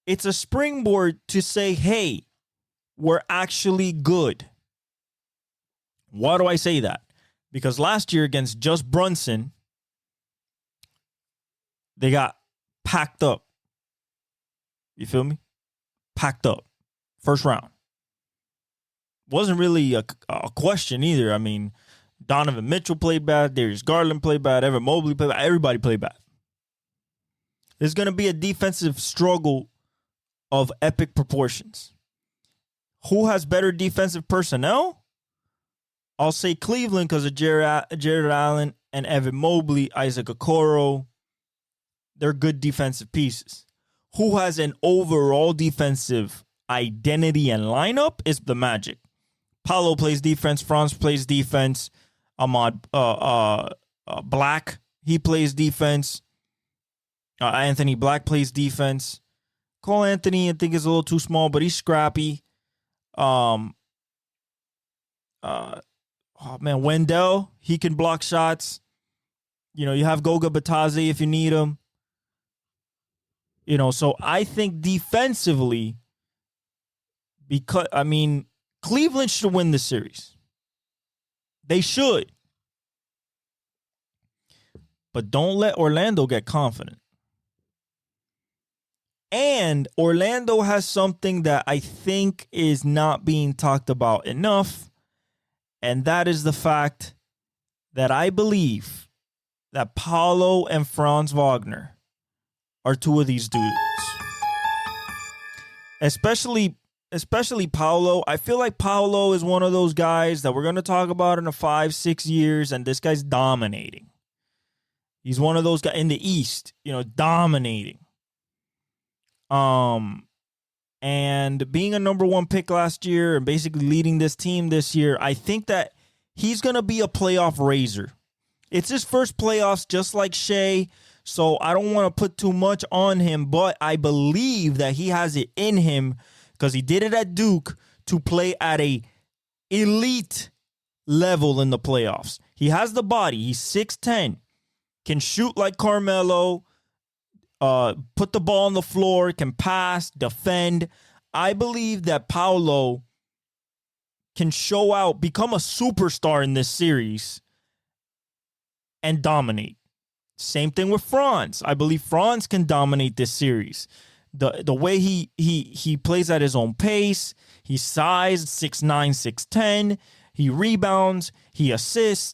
It's a springboard to say, hey, we're actually good. Why do I say that? Because last year against just Brunson, they got packed up. You feel me? Packed up. First round. Wasn't really a question either. I mean, Donovan Mitchell played bad. Darius Garland played bad. Evan Mobley played bad. Everybody played bad. There's going to be a defensive struggle of epic proportions. Who has better defensive personnel? I'll say Cleveland because of Jared Allen and Evan Mobley, Isaac Okoro. They're good defensive pieces. Who has an overall defensive identity and lineup is the Magic. Paolo plays defense. Franz plays defense. Ahmad Black, he plays defense. Anthony Black plays defense. Cole Anthony, I think, is a little too small, but he's scrappy. Wendell, he can block shots. You have Goga Batadze if you need him. So I think defensively, Cleveland should win the series. They should. But don't let Orlando get confident. And Orlando has something that I think is not being talked about enough. And that is the fact that I believe that Paolo and Franz Wagner are two of these dudes. Especially Paolo. I feel like Paolo is one of those guys that we're going to talk about in 5-6 years, and this guy's dominating. He's one of those guys in the East, dominating. And being a number one pick last year and basically leading this team this year, I think that he's going to be a playoff raiser. It's his first playoffs, just like Shea, so I don't want to put too much on him, but I believe that he has it in him because he did it at Duke to play at a elite level in the playoffs. He has the body. He's 6'10", can shoot like Carmelo, put the ball on the floor, can pass, defend. I believe that Paolo can show out, become a superstar in this series, and dominate. Same thing with Franz. I believe Franz can dominate this series. The way he plays at his own pace, he's sized 6'9", 6'10". He rebounds, he assists,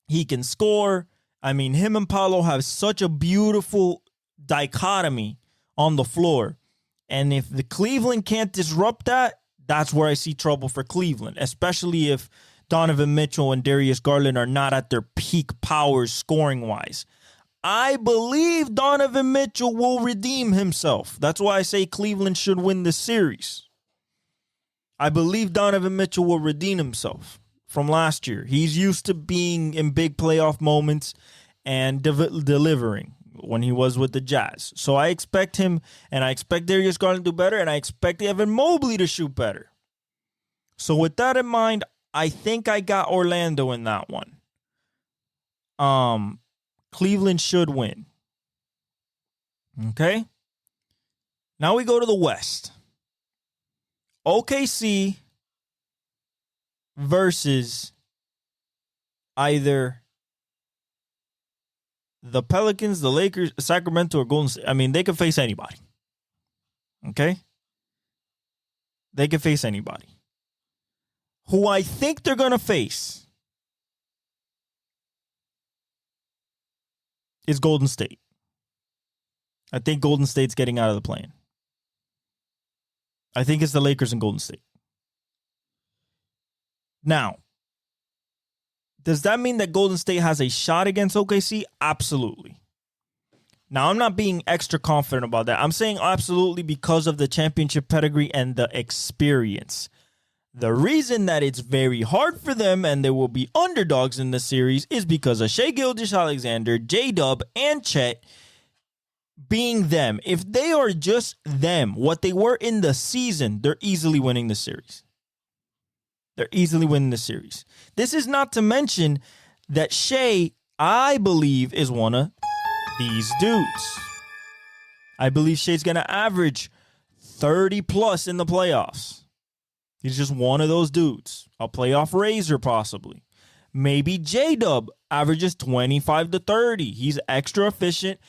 he can score. I mean, him and Paolo have such a beautiful dichotomy on the floor. And if the Cleveland can't disrupt that, that's where I see trouble for Cleveland, especially if Donovan Mitchell and Darius Garland are not at their peak powers scoring-wise. I believe Donovan Mitchell will redeem himself. That's why I say Cleveland should win this series. I believe Donovan Mitchell will redeem himself from last year. He's used to being in big playoff moments and delivering when he was with the Jazz. So I expect him, and I expect Darius Garland to do better, and I expect Evan Mobley to shoot better. So with that in mind, I think I got Orlando in that one. Cleveland should win. Okay? Now we go to the West. OKC versus either the Pelicans, the Lakers, Sacramento, or Golden State. I mean, they can face anybody. Okay? They can face anybody. Who I think they're going to face is Golden State. I think Golden State's getting out of the play-in. I think it's the Lakers and Golden State. Now, does that mean that Golden State has a shot against OKC? Absolutely. Now, I'm not being extra confident about that. I'm saying absolutely because of the championship pedigree and the experience. The reason that it's very hard for them and they will be underdogs in the series is because of Shai Gilgeous-Alexander, J-Dub, and Chet being them. If they are just them, what they were in the season, they're easily winning the series. They're easily winning the series. This is not to mention that Shea, I believe, is one of these dudes. I believe Shea's going to average 30 plus in the playoffs. He's just one of those dudes. A playoff raiser, possibly. Maybe J-Dub averages 25 to 30. He's extra efficient.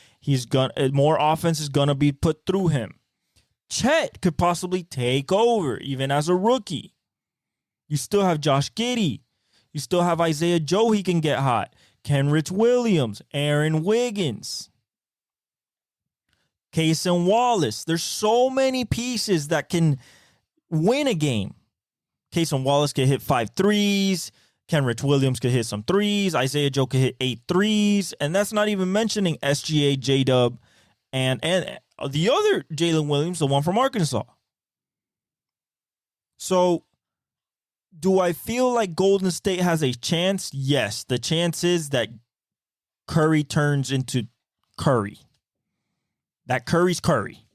More offense is going to be put through him. Chet could possibly take over, even as a rookie. You still have Josh Giddey. You still have Isaiah Joe. He can get hot. Kenrich Williams, Aaron Wiggins, Cason Wallace. There's so many pieces that can win a game. Cason Wallace could hit 5 threes. Kenrich Williams could hit some threes. Isaiah Joe could hit 8 threes. And that's not even mentioning SGA, J-Dub, and the other Jalen Williams, the one from Arkansas. So, do I feel like Golden State has a chance? Yes. The chance is that Curry turns into Curry. That Curry's Curry.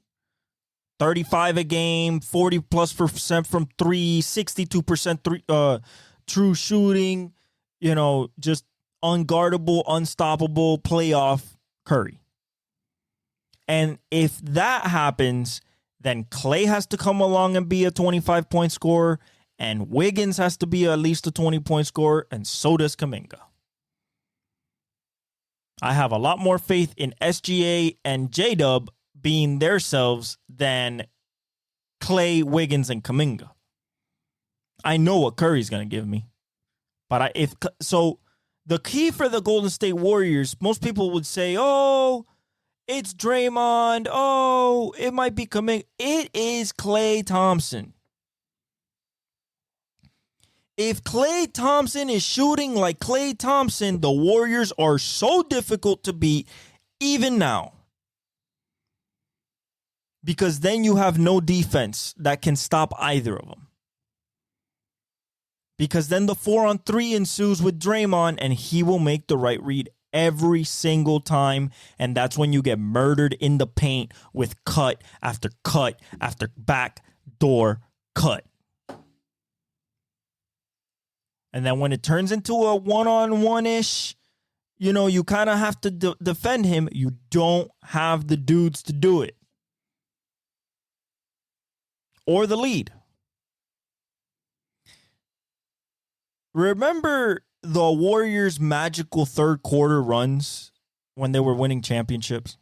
35 a game, 40+% from 3, 62% true shooting, just unguardable, unstoppable playoff Curry. And if that happens, then Klay has to come along and be a 25-point scorer, and Wiggins has to be at least a 20-point scorer, and so does Kuminga. I have a lot more faith in SGA and J-Dub being themselves than Klay, Wiggins, and Kuminga. I know what Curry's going to give me. But the key for the Golden State Warriors, most people would say, oh, it's Draymond. Oh, it might be Kuminga. It is Klay Thompson. If Klay Thompson is shooting like Klay Thompson, the Warriors are so difficult to beat even now. Because then you have no defense that can stop either of them. Because then the 4-on-3 ensues with Draymond, and he will make the right read every single time. And that's when you get murdered in the paint with cut after backdoor cut. And then when it turns into a one-on-one-ish, you kind of have to defend him. You don't have the dudes to do it. Or the lead. Remember the Warriors' magical third quarter runs when they were winning championships?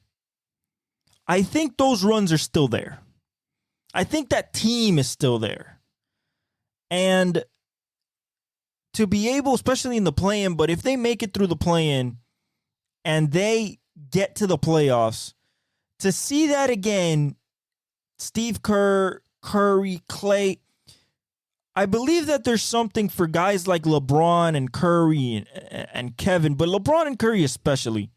I think those runs are still there. I think that team is still there. And to be able, especially in the play-in, but if they make it through the play-in and they get to the playoffs, to see that again, Steve Kerr, Curry, Klay, I believe that there's something for guys like LeBron and Curry and Kevin, but LeBron and Curry especially.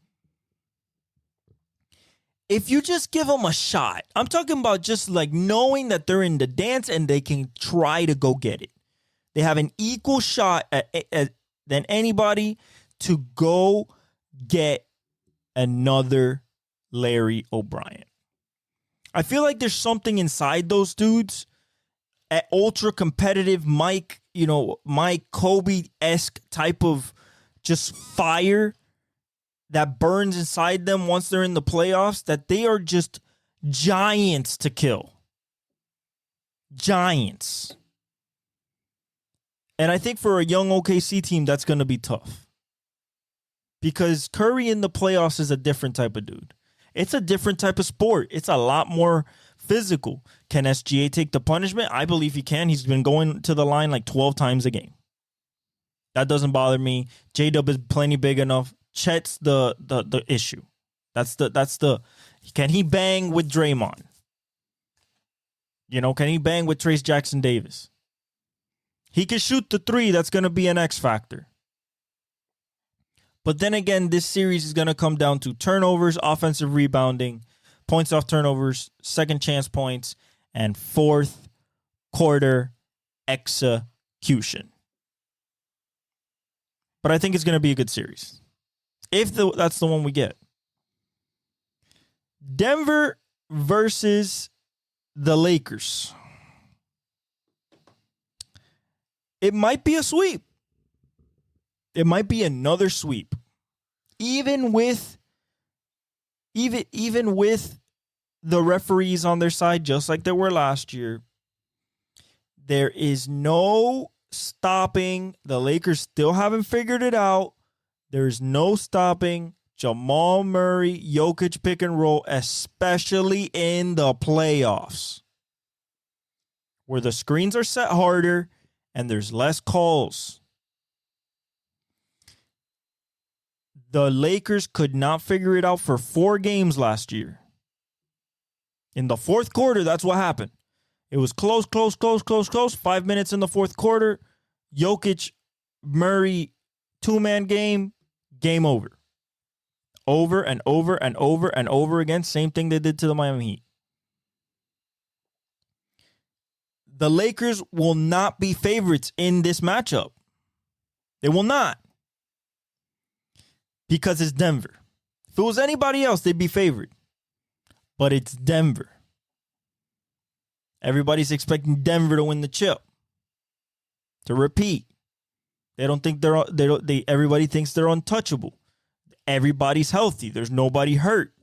If you just give them a shot, I'm talking about just like knowing that they're in the dance and they can try to go get it. They have an equal shot than anybody to go get another Larry O'Brien. I feel like there's something inside those dudes at ultra competitive Mike Kobe-esque type of just fire that burns inside them once they're in the playoffs, that they are just giants to kill. Giants. And I think for a young OKC team, that's going to be tough. Because Curry in the playoffs is a different type of dude. It's a different type of sport. It's a lot more physical. Can SGA take the punishment? I believe he can. He's been going to the line like 12 times a game. That doesn't bother me. J-Dub is plenty big enough. Chet's the issue. That's the can he bang with Draymond? Can he bang with Trace Jackson Davis? He can shoot the 3. That's going to be an X factor. But then again, this series is going to come down to turnovers, offensive rebounding, points off turnovers, second chance points, and fourth quarter execution. But I think it's going to be a good series. If that's the one we get. Denver versus the Lakers. it might be a sweep. It might be another sweep. Even with the referees on their side, just like there were last year, there is no stopping. The Lakers still haven't figured it out. There's no stopping Jamal Murray, Jokic pick and roll, especially in the playoffs, where the screens are set harder and there's less calls. The Lakers could not figure it out for 4 games last year. In the fourth quarter, that's what happened. It was close. 5 minutes in the fourth quarter. Jokic, Murray, 2-man game over. Over and over and over and over again. Same thing they did to the Miami Heat. The Lakers will not be favorites in this matchup. They will not. Because it's Denver. If it was anybody else, they'd be favored. But it's Denver. Everybody's expecting Denver to win the chip. To repeat. Everybody thinks they're untouchable. Everybody's healthy. There's nobody hurt.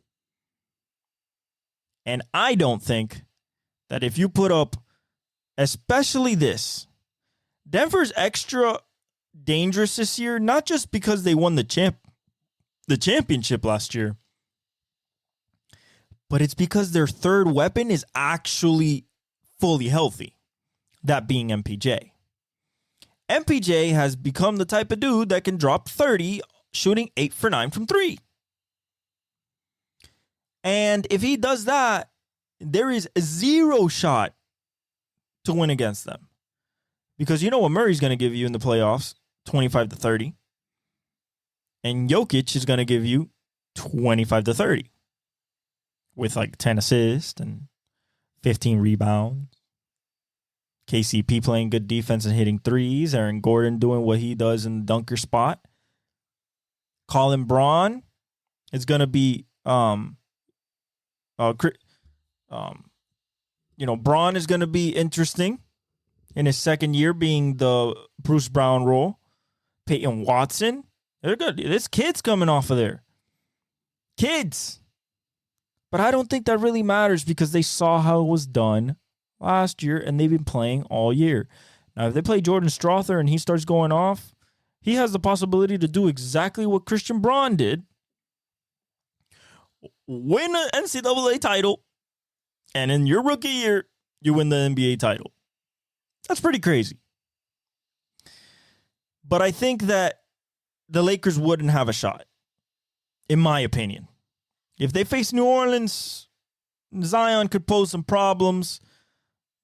And I don't think that if you put up, especially this, Denver's extra dangerous this year, not just because they won the championship last year, but it's because their third weapon is actually fully healthy, that being MPJ. MPJ has become the type of dude that can drop 30, shooting 8 for 9 from 3. And if he does that, there is 0 shot to win against them. Because you know what Murray's going to give you in the playoffs, 25 to 30. And Jokic is going to give you 25 to 30 with like 10 assists and 15 rebounds. KCP playing good defense and hitting threes. Aaron Gordon doing what he does in the dunker spot. Colin Braun is going to be, Braun is going to be interesting in his second year being the Bruce Brown role. Peyton Watson. They're good. There's kids coming off of there. Kids. But I don't think that really matters because they saw how it was done last year and they've been playing all year. Now, if they play Jordan Strother and he starts going off, he has the possibility to do exactly what Christian Braun did. Win an NCAA title. And in your rookie year, you win the NBA title. That's pretty crazy. But I think that the Lakers wouldn't have a shot, in my opinion. If they face New Orleans, Zion could pose some problems,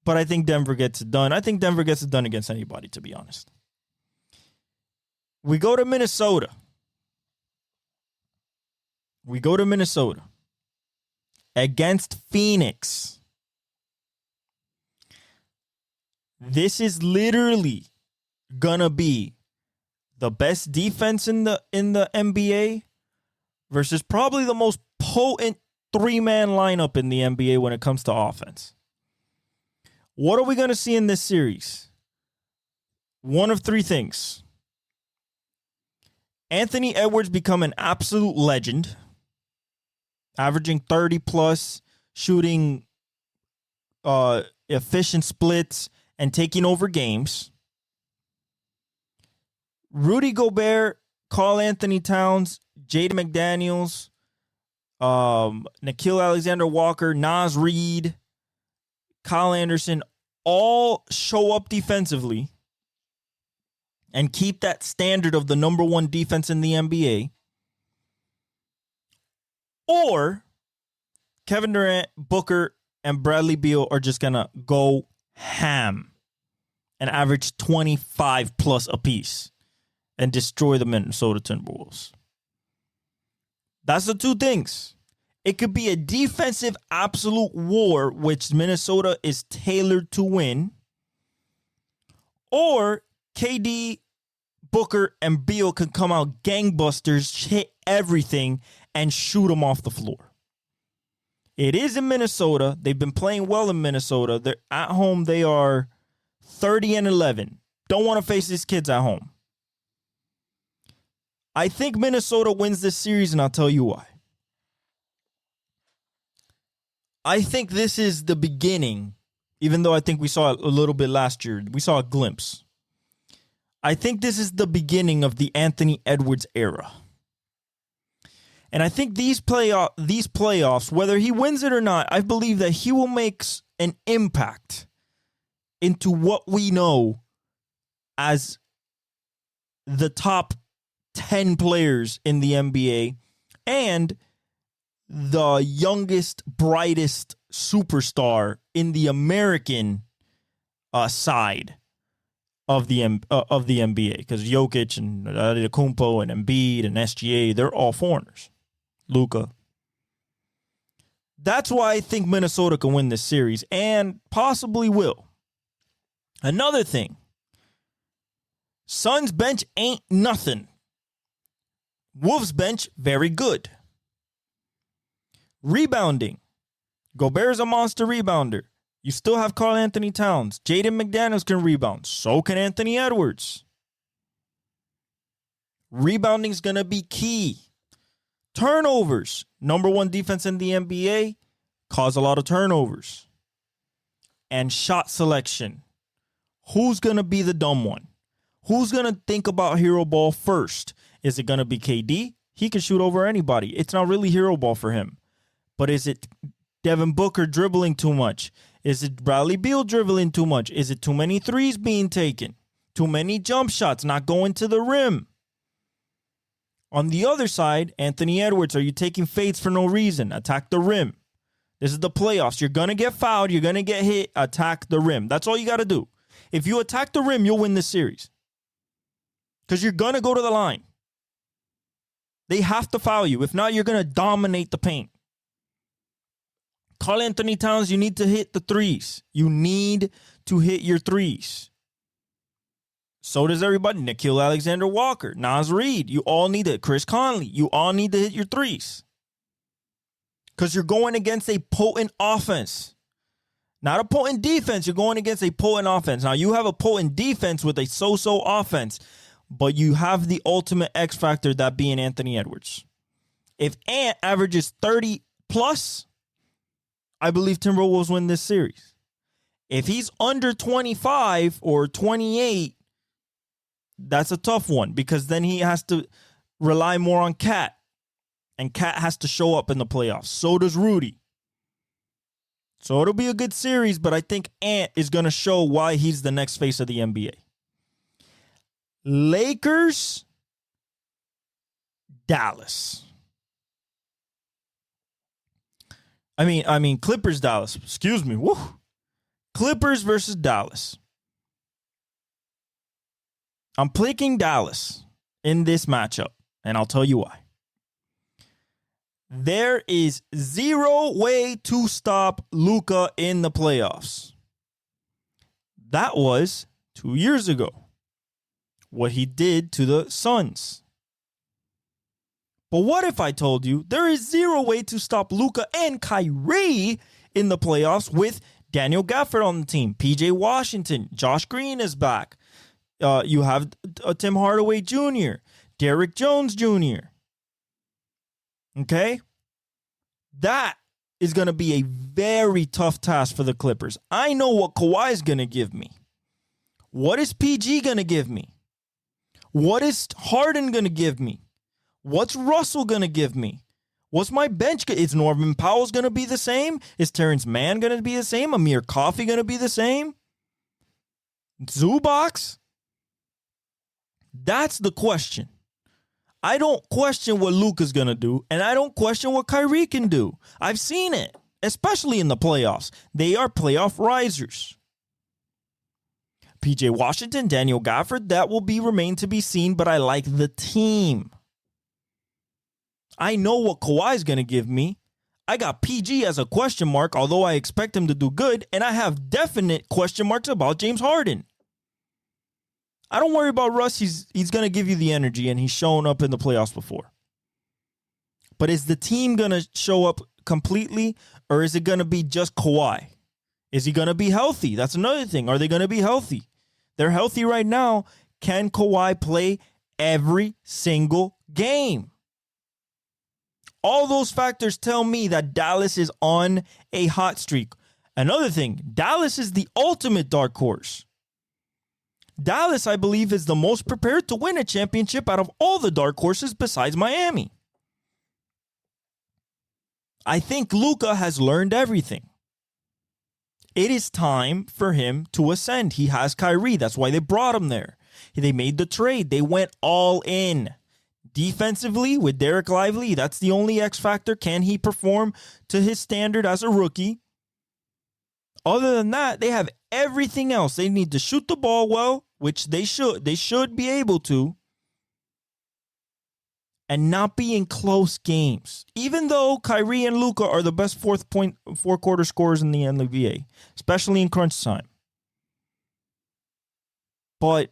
but I think Denver gets it done. I think Denver gets it done against anybody, to be honest. We go to Minnesota. Against Phoenix. This is literally gonna be the best defense in the NBA versus probably the most potent 3-man lineup in the NBA when it comes to offense. What are we going to see in this series? One of 3 things. Anthony Edwards become an absolute legend, averaging 30 plus, shooting efficient splits and taking over games. Rudy Gobert, Karl Anthony Towns, Jaden McDaniels, Nickeil Alexander-Walker, Naz Reid, Kyle Anderson, all show up defensively and keep that standard of the number 1 defense in the NBA. Or Kevin Durant, Booker, and Bradley Beal are just going to go ham and average 25 plus apiece and destroy the Minnesota Timberwolves. That's the 2 things. It could be a defensive absolute war, which Minnesota is tailored to win. Or KD, Booker, and Beal can come out gangbusters, hit everything, and shoot them off the floor. It is in Minnesota. They've been playing well in Minnesota. They're at home. They are 30-11. don't want to face his kids at home. I think Minnesota wins this series, and I'll tell you why. I think this is the beginning, even though I think we saw it a little bit last year. We saw a glimpse. I think this is the beginning of the Anthony Edwards era. And I think these playoffs, whether he wins it or not, I believe that he will make an impact into what we know as the top 10 players in the NBA and the youngest, brightest superstar in the American side of the NBA, because Jokic and Antetokounmpo and Embiid and SGA, they're all foreigners. Luka. That's why I think Minnesota can win this series and possibly will. Another thing, Suns bench ain't nothing. Wolves bench very good. Rebounding. Gobert's a monster rebounder. You still have Karl Anthony Towns. Jaden McDaniels can rebound. So can Anthony Edwards. Rebounding is going to be key. Turnovers. Number one defense in the NBA. Cause a lot of turnovers. And shot selection. Who's going to be the dumb one? Who's going to think about hero ball first? Is it going to be KD? He can shoot over anybody. It's not really hero ball for him. But is it Devin Booker dribbling too much? Is it Bradley Beal dribbling too much? Is it too many threes being taken? Too many jump shots not going to the rim? On the other side, Anthony Edwards, are you taking fades for no reason? Attack the rim. This is the playoffs. You're going to get fouled. You're going to get hit. Attack the rim. That's all you got to do. If you attack the rim, you'll win this series. Because you're going to go to the line. They have to foul you. If not, you're going to dominate the paint. Karl Anthony Towns, you need to hit the threes. You need to hit your threes. So does everybody. Nickeil Alexander-Walker, Naz Reid. You all need it. Chris Conley. You all need to hit your threes. Because you're going against a potent offense. Not a potent defense. You're going against a potent offense. Now, you have a potent defense with a so-so offense. But you have the ultimate X factor, that being Anthony Edwards. If Ant averages 30 plus, I believe Timberwolves win this series. If he's under 25 or 28, that's a tough one, because then he has to rely more on Cat. And Cat has to show up in the playoffs. So does Rudy. So it'll be a good series, but I think Ant is going to show why he's the next face of the NBA. Lakers, Dallas. I mean Clippers, Dallas. Excuse me. Woo. Clippers versus Dallas. I'm picking Dallas in this matchup, and I'll tell you why. There is zero way to stop Luka in the playoffs. That was 2 years ago. What he did to the Suns. But what if I told you there is zero way to stop Luka and Kyrie in the playoffs with Daniel Gafford on the team, PJ Washington, Josh Green is back. You have Tim Hardaway Jr., Derrick Jones Jr. Okay? That is going to be a very tough task for the Clippers. I know what Kawhi is going to give me. What is PG going to give me? What is Harden going to give me? What's Russell going to give me? What's my bench? Is Norman Powell's going to be the same? Is Terrence Mann going to be the same? Amir Coffey going to be the same? Zubac? That's the question. I don't question what Luka's going to do, and I don't question what Kyrie can do. I've seen it, especially in the playoffs. They are playoff risers. PJ Washington, Daniel Gafford, that will remain to be seen, but I like the team. I know what Kawhi's going to give me. I got PG as a question mark, although I expect him to do good, and I have definite question marks about James Harden. I don't worry about Russ. He's going to give you the energy, and he's shown up in the playoffs before. But is the team going to show up completely, or is it going to be just Kawhi? Is he going to be healthy? That's another thing. Are they going to be healthy? They're healthy right now. Can Kawhi play every single game? All those factors tell me that Dallas is on a hot streak. Another thing, Dallas is the ultimate dark horse. Dallas, I believe, is the most prepared to win a championship out of all the dark horses besides Miami. I think Luka has learned everything. It is time for him to ascend. He has Kyrie. That's why they brought him there. They made the trade. They went all in. Defensively, with Derek Lively, that's the only X factor. Can he perform to his standard as a rookie? Other than that, they have everything else. They need to shoot the ball well, which they should. They should be able to. And not be in close games. Even though Kyrie and Luka are the best fourth-quarter scorers in the NBA, especially in crunch time. But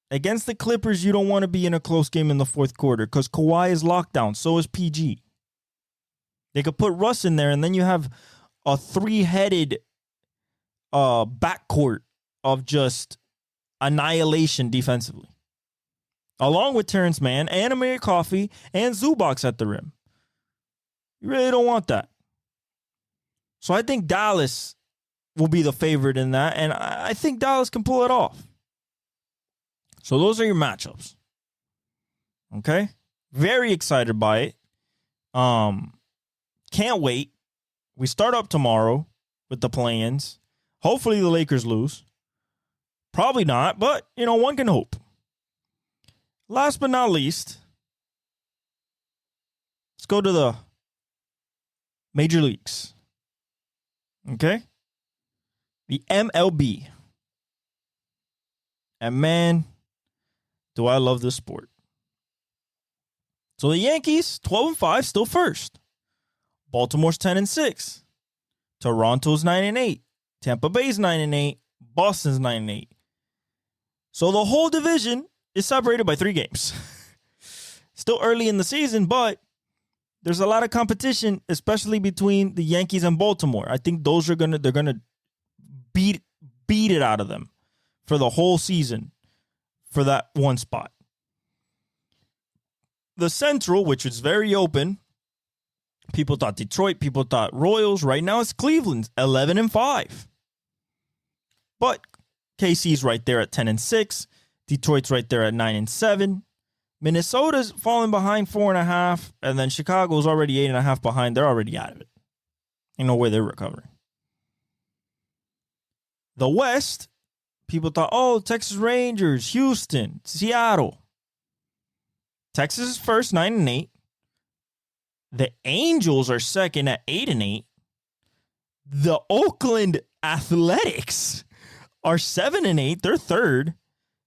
against the Clippers, you don't want to be in a close game in the fourth quarter because Kawhi is locked down. So is PG. They could put Russ in there, and then you have a three-headed backcourt of just annihilation defensively. Along with Terrence Mann and Amir Coffey and Zubac at the rim. You really don't want that. So I think Dallas will be the favorite in that, and I think Dallas can pull it off. So those are your matchups. Okay? Very excited by it. Can't wait. We start up tomorrow with the play-ins. Hopefully the Lakers lose. Probably not, but, one can hope. Last but not least, let's go to the major leagues. Okay? The MLB. And man, do I love this sport. So the Yankees, 12-5, still first. Baltimore's 10-6. Toronto's 9-8. Tampa Bay's 9-8. Boston's 9-8. So the whole division is separated by 3 games. Still early in the season, but there's a lot of competition, especially between the Yankees and Baltimore. I think they're gonna beat it out of them for the whole season for that one spot. The Central, which is very open, people thought Detroit, people thought Royals. Right now it's Cleveland, 11-5. But KC's right there at 10-6. Detroit's right there at 9-7. Minnesota's falling behind 4.5, and then Chicago's already 8.5 behind. They're already out of it. Ain't no way they're recovering. The West, people thought, Texas Rangers, Houston, Seattle. Texas is first, 9-8. The Angels are second at 8-8. The Oakland Athletics are 7-8. They're third.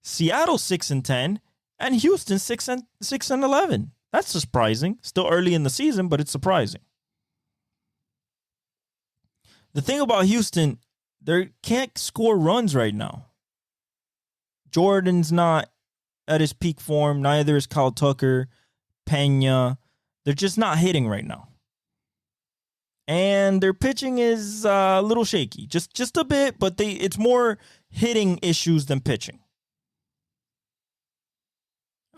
Seattle 6-10, and Houston 6-11. That's surprising. Still early in the season, but it's surprising. The thing about Houston, they can't score runs right now. Jordan's not at his peak form. Neither is Kyle Tucker, Pena. They're just not hitting right now. And their pitching is a little shaky. Just a bit, but it's more hitting issues than pitching.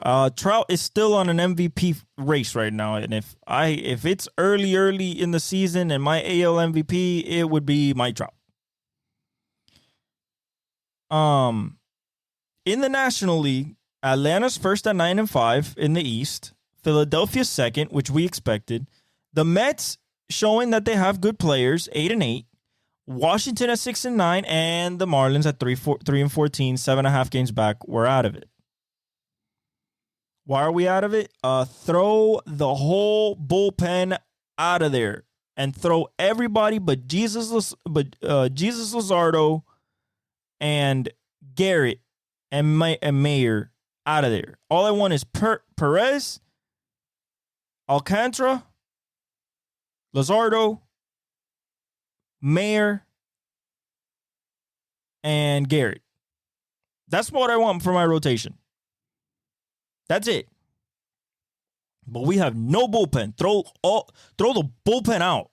Trout is still on an MVP race right now, and if it's early in the season and my AL MVP, it would be Mike Trout. In the National League, Atlanta's first at 9-5 in the East. Philadelphia's second, which we expected. The Mets showing that they have good players, 8-8. Washington at 6-9, and the Marlins at 3-14, 7.5 games back. We're out of it. Why are we out of it? Throw the whole bullpen out of there and throw everybody but Jesus Luzardo and Garrett and Mayer out of there. All I want is Perez, Alcantara, Luzardo, Mayer, and Garrett. That's what I want for my rotation. That's it. But we have no bullpen. Throw the bullpen out.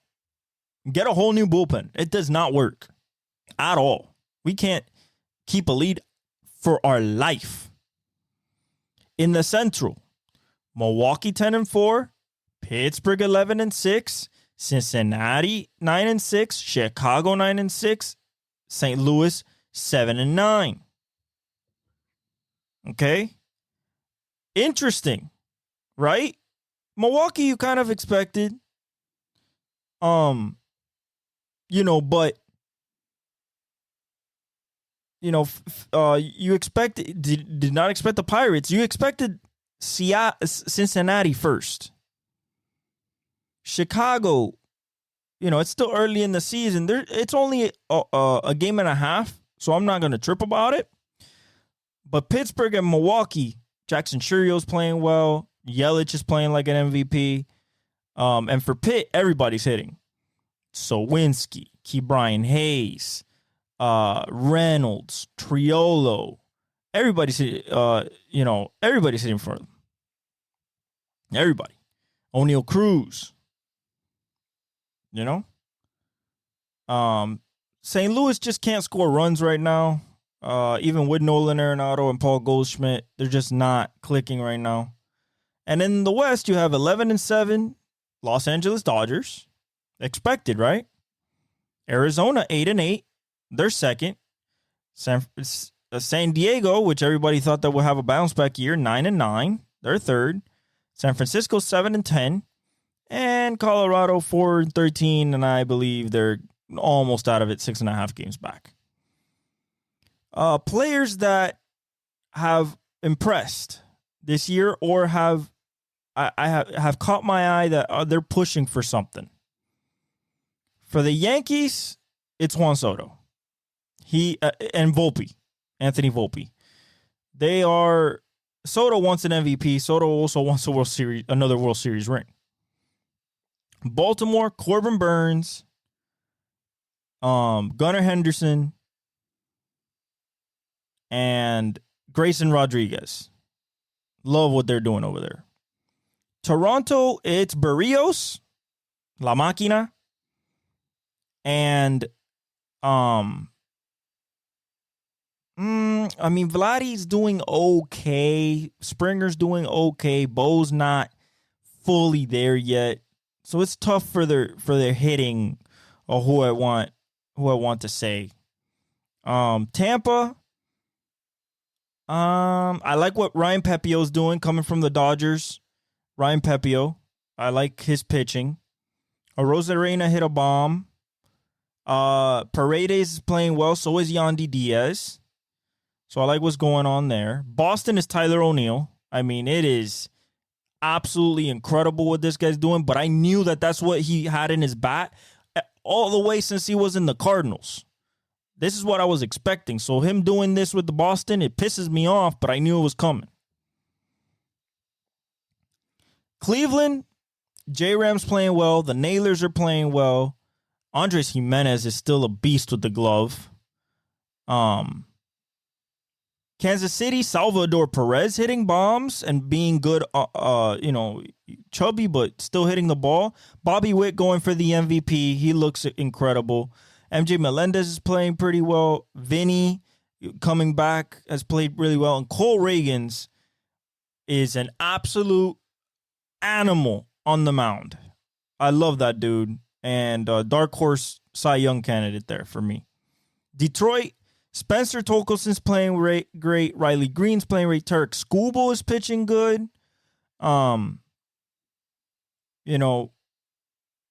Get a whole new bullpen. It does not work at all. We can't keep a lead for our life. In the Central, Milwaukee 10-4, Pittsburgh 11-6, Cincinnati 9-6, Chicago 9-6, St. Louis 7-9. Okay? Interesting, right? Milwaukee, you kind of expected. But you did not expect the Pirates. You expected Cincinnati first. Chicago, it's still early in the season. It's only a game and a half, so I'm not going to trip about it. But Pittsburgh and Milwaukee, Jackson Churio's playing well. Yelich is playing like an MVP. And for Pitt, everybody's hitting. Sowinski, Ke'Bryan Hayes, Reynolds, Triolo. Everybody's everybody's hitting for them. Everybody. O'Neal Cruz. St. Louis just can't score runs right now. Even with Nolan Arenado and Paul Goldschmidt, they're just not clicking right now. And in the West, you have 11-7 Los Angeles Dodgers. Expected, right? Arizona 8-8. They're second. San Diego, which everybody thought that would have a bounce back year, 9-9. They're third. San Francisco 7-10. And Colorado 4-13. And I believe they're almost out of it, 6.5 games back. Players that have impressed this year or have caught my eye that they're pushing for something. For the Yankees, it's Juan Soto. And Volpe, Anthony Volpe. Soto wants an MVP. Soto also wants another World Series ring. Baltimore, Corbin Burns, Gunnar Henderson, and Grayson Rodriguez. Love what they're doing over there. Toronto, it's Barrios, La Máquina, and Vladdy's doing okay. Springer's doing okay. Bo's not fully there yet, so it's tough for their hitting or who I want to say. Tampa. I like what Ryan Pepio's doing coming from the Dodgers. Ryan Pepio. I like his pitching. Rosarena hit a bomb. Paredes is playing well. So is Yandy Diaz. So I like what's going on there. Boston is Tyler O'Neill. I mean, it is absolutely incredible what this guy's doing. But I knew that that's what he had in his bat all the way since he was in the Cardinals. This is what I was expecting. So him doing this with the Boston, it pisses me off, but I knew it was coming. Cleveland, J-Rams playing well. The Nailers are playing well. Andres Jimenez is still a beast with the glove. Kansas City, Salvador Perez hitting bombs and being good, chubby, but still hitting the ball. Bobby Witt going for the MVP. He looks incredible. MJ Melendez is playing pretty well. Vinny coming back has played really well. And Cole Reagans is an absolute animal on the mound. I love that dude. And dark horse Cy Young candidate there for me. Detroit, Spencer Torkelson's playing great. Riley Green's playing great. Tarek Skubal is pitching good.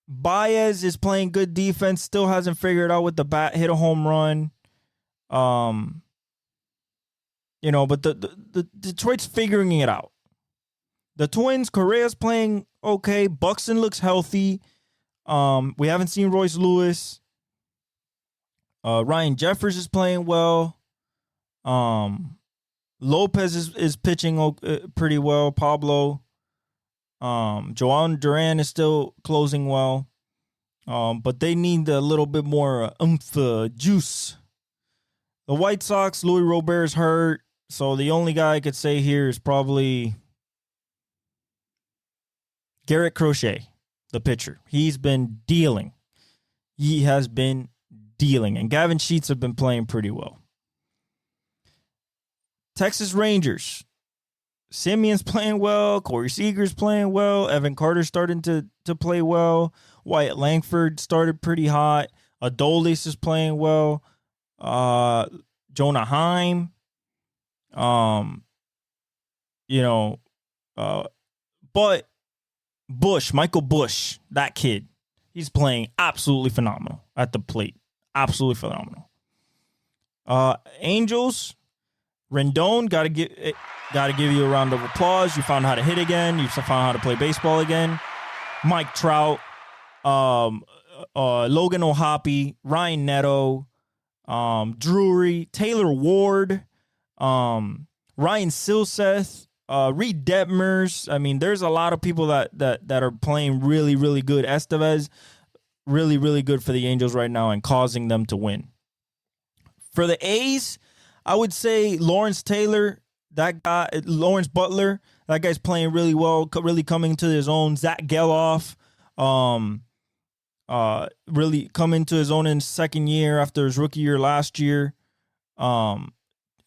Baez is playing good defense. Still hasn't figured out with the bat. Hit a home run. But the Detroit's figuring it out. The Twins, Correa's playing okay. Buxton looks healthy. We haven't seen Royce Lewis. Ryan Jeffers is playing well. Lopez is pitching pretty well. Pablo. Joan Duran is still closing well. But they need a little bit more juice. The White Sox, Louis Robert's hurt. So the only guy I could say here is probably Garrett Crochet, the pitcher. He's been dealing. He has been dealing. And Gavin Sheets have been playing pretty well. Texas Rangers. Simeon's playing well. Corey Seager's playing well. Evan Carter's starting to play well. Wyatt Langford started pretty hot. Adolis is playing well. Jonah Heim. But Michael Bush, that kid, he's playing absolutely phenomenal at the plate. Absolutely phenomenal. Angels, Rendon, gotta give you a round of applause. You found how to hit again. You found how to play baseball again. Mike Trout, Logan O'Hoppe, Ryan Neto, Drury, Taylor Ward, Ryan Silseth, Reed Detmers. I mean, there's a lot of people that are playing really, really good. Estevez, really, really good for the Angels right now and causing them to win. For the A's, I would say Lawrence Taylor, that guy, Lawrence Butler, that guy's playing really well, really coming to his own. Zach Geloff, really coming to his own in his second year after his rookie year last year. Shane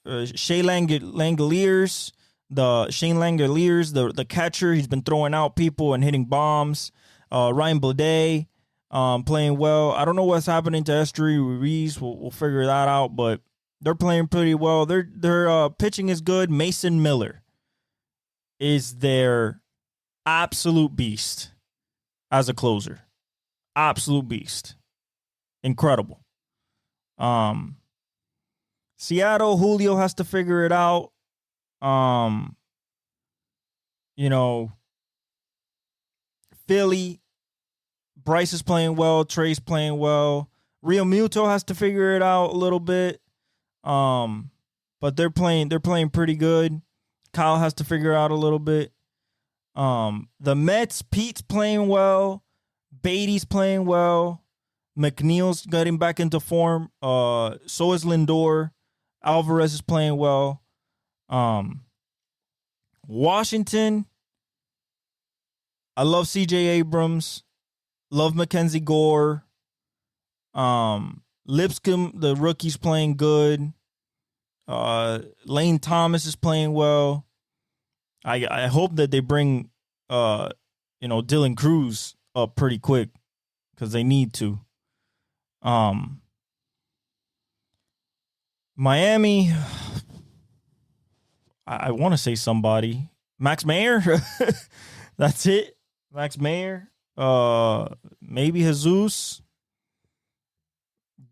Langoliers, the catcher, he's been throwing out people and hitting bombs. Ryan Blade, playing well. I don't know what's happening to Esteury Ruiz. We'll figure that out, but they're playing pretty well. Their pitching is good. Mason Miller is their absolute beast as a closer. Absolute beast. Incredible. Seattle, Julio has to figure it out. Philly, Bryce is playing well. Trey's playing well. Real Muto has to figure it out a little bit. But they're playing pretty good. Kyle has to figure out a little bit. The Mets, Pete's playing well. Beatty's playing well. McNeil's getting back into form. So is Lindor. Alvarez is playing well. Washington, I love CJ Abrams. Love Mackenzie Gore. Lipscomb, the rookie's playing good. Lane Thomas is playing well. I hope that they bring Dylan Cruz up pretty quick because they need to. Miami, I want to say somebody. Max Meyer. That's it. Max Meyer. Maybe Jesus.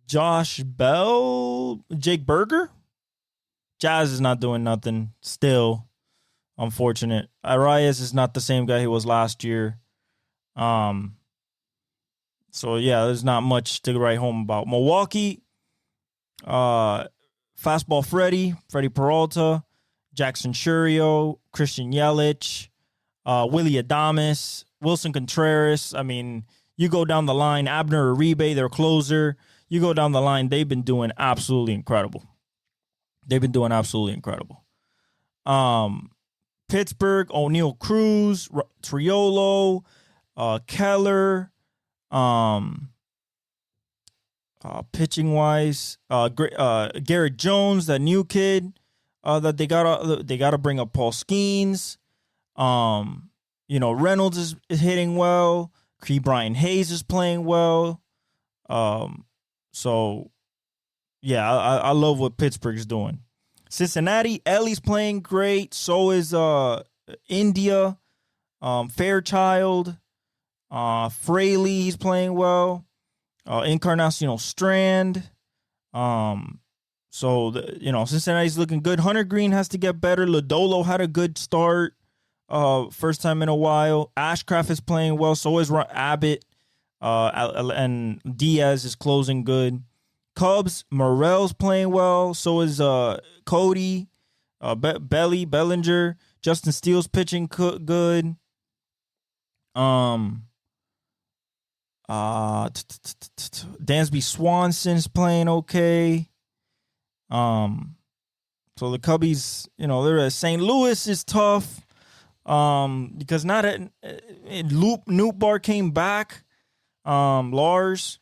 Josh Bell. Jake Berger. Jazz is not doing nothing still. Unfortunate. Arias is not the same guy he was last year. So yeah, there's not much to write home about. Milwaukee, Fastball Freddie Peralta, Jackson Churio, Christian Yelich, Willie Adames, Wilson Contreras. I mean, you go down the line, Abner Uribe, their closer. You go down the line, they've been doing absolutely incredible. Pittsburgh, O'Neal Cruz, Triolo, Keller, pitching wise, Garrett Jones, that new kid, that they gotta bring up. Paul Skeens, Reynolds is hitting well. Brian Hayes is playing well. So yeah, I love what Pittsburgh's doing. Cincinnati, Ellie's playing great. So is India, Fairchild, Fraley, he's playing well. Encarnacion Strand. Cincinnati's looking good. Hunter Green has to get better. Lodolo had a good start. First time in a while. Ashcraft is playing well. So is Abbott. And Diaz is closing good. Cubs, Morel's playing well. So is Cody, Bellinger. Justin Steele's pitching good. Dansby Swanson's playing okay. So the Cubbies, they're at St. Louis is tough. Because Nootbaar came back. Lars,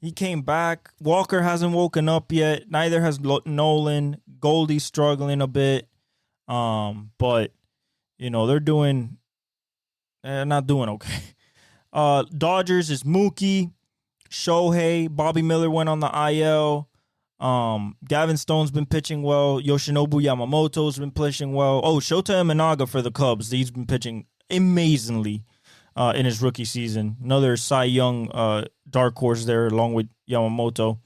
he came back. Walker hasn't woken up yet. Neither has Nolan. Goldie's struggling a bit. But they're not doing okay. Dodgers is Mookie, Shohei, Bobby Miller went on the IL. Gavin Stone's been pitching well. Yoshinobu Yamamoto's been pitching well. Oh, Shota Imanaga for the Cubs. He's been pitching amazingly in his rookie season. Another Cy Young dark horse there along with Yamamoto.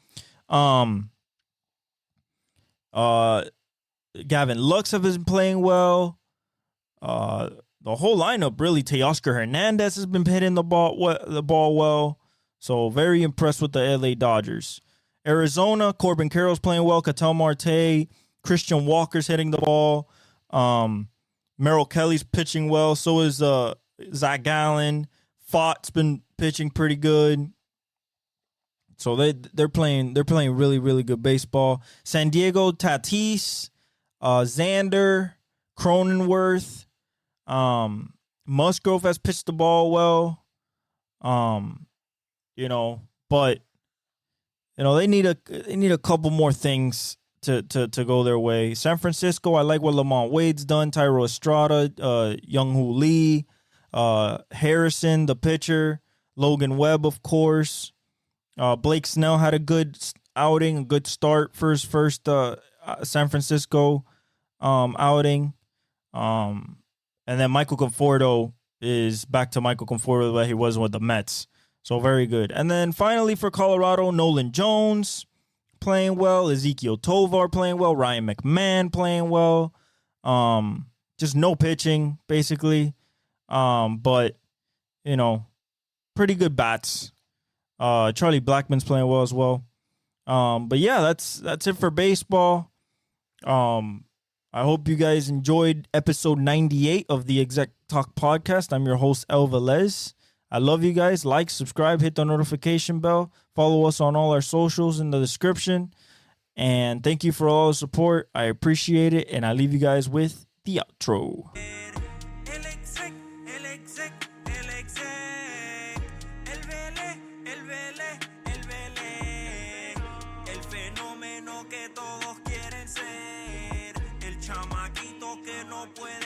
Gavin Lux has been playing well. The whole lineup, really. Teoscar Hernandez has been hitting the ball well. So very impressed with the LA Dodgers. Arizona, Corbin Carroll's playing well. Ketel Marte, Christian Walker's hitting the ball. Merrill Kelly's pitching well. So is Zach Gallen. Fott's been pitching pretty good. So they're playing really, really good baseball. San Diego, Tatis, Xander, Cronenworth. Musgrove has pitched the ball well. But they need a couple more things to go their way. San Francisco, I like what Lamont Wade's done. Tyro Estrada, Young-Hoo Lee, Harrison, the pitcher, Logan Webb, of course. Blake Snell had a good outing, a good start for his first San Francisco outing. And then Michael Conforto is back to Michael Conforto the way he was with the Mets. So very good. And then finally for Colorado, Nolan Jones playing well. Ezekiel Tovar playing well. Ryan McMahon playing well. Just no pitching, basically. But, pretty good bats. Charlie Blackmon's playing well as well. But yeah, that's it for baseball. I hope you guys enjoyed episode 98 of the Exec Talk podcast. I'm your host, El Velez. I love you guys. Like, subscribe, hit the notification bell. Follow us on all our socials in the description. And thank you for all the support. I appreciate it. And I leave you guys with the outro. Que todos quieren ser el chamaquito que no puede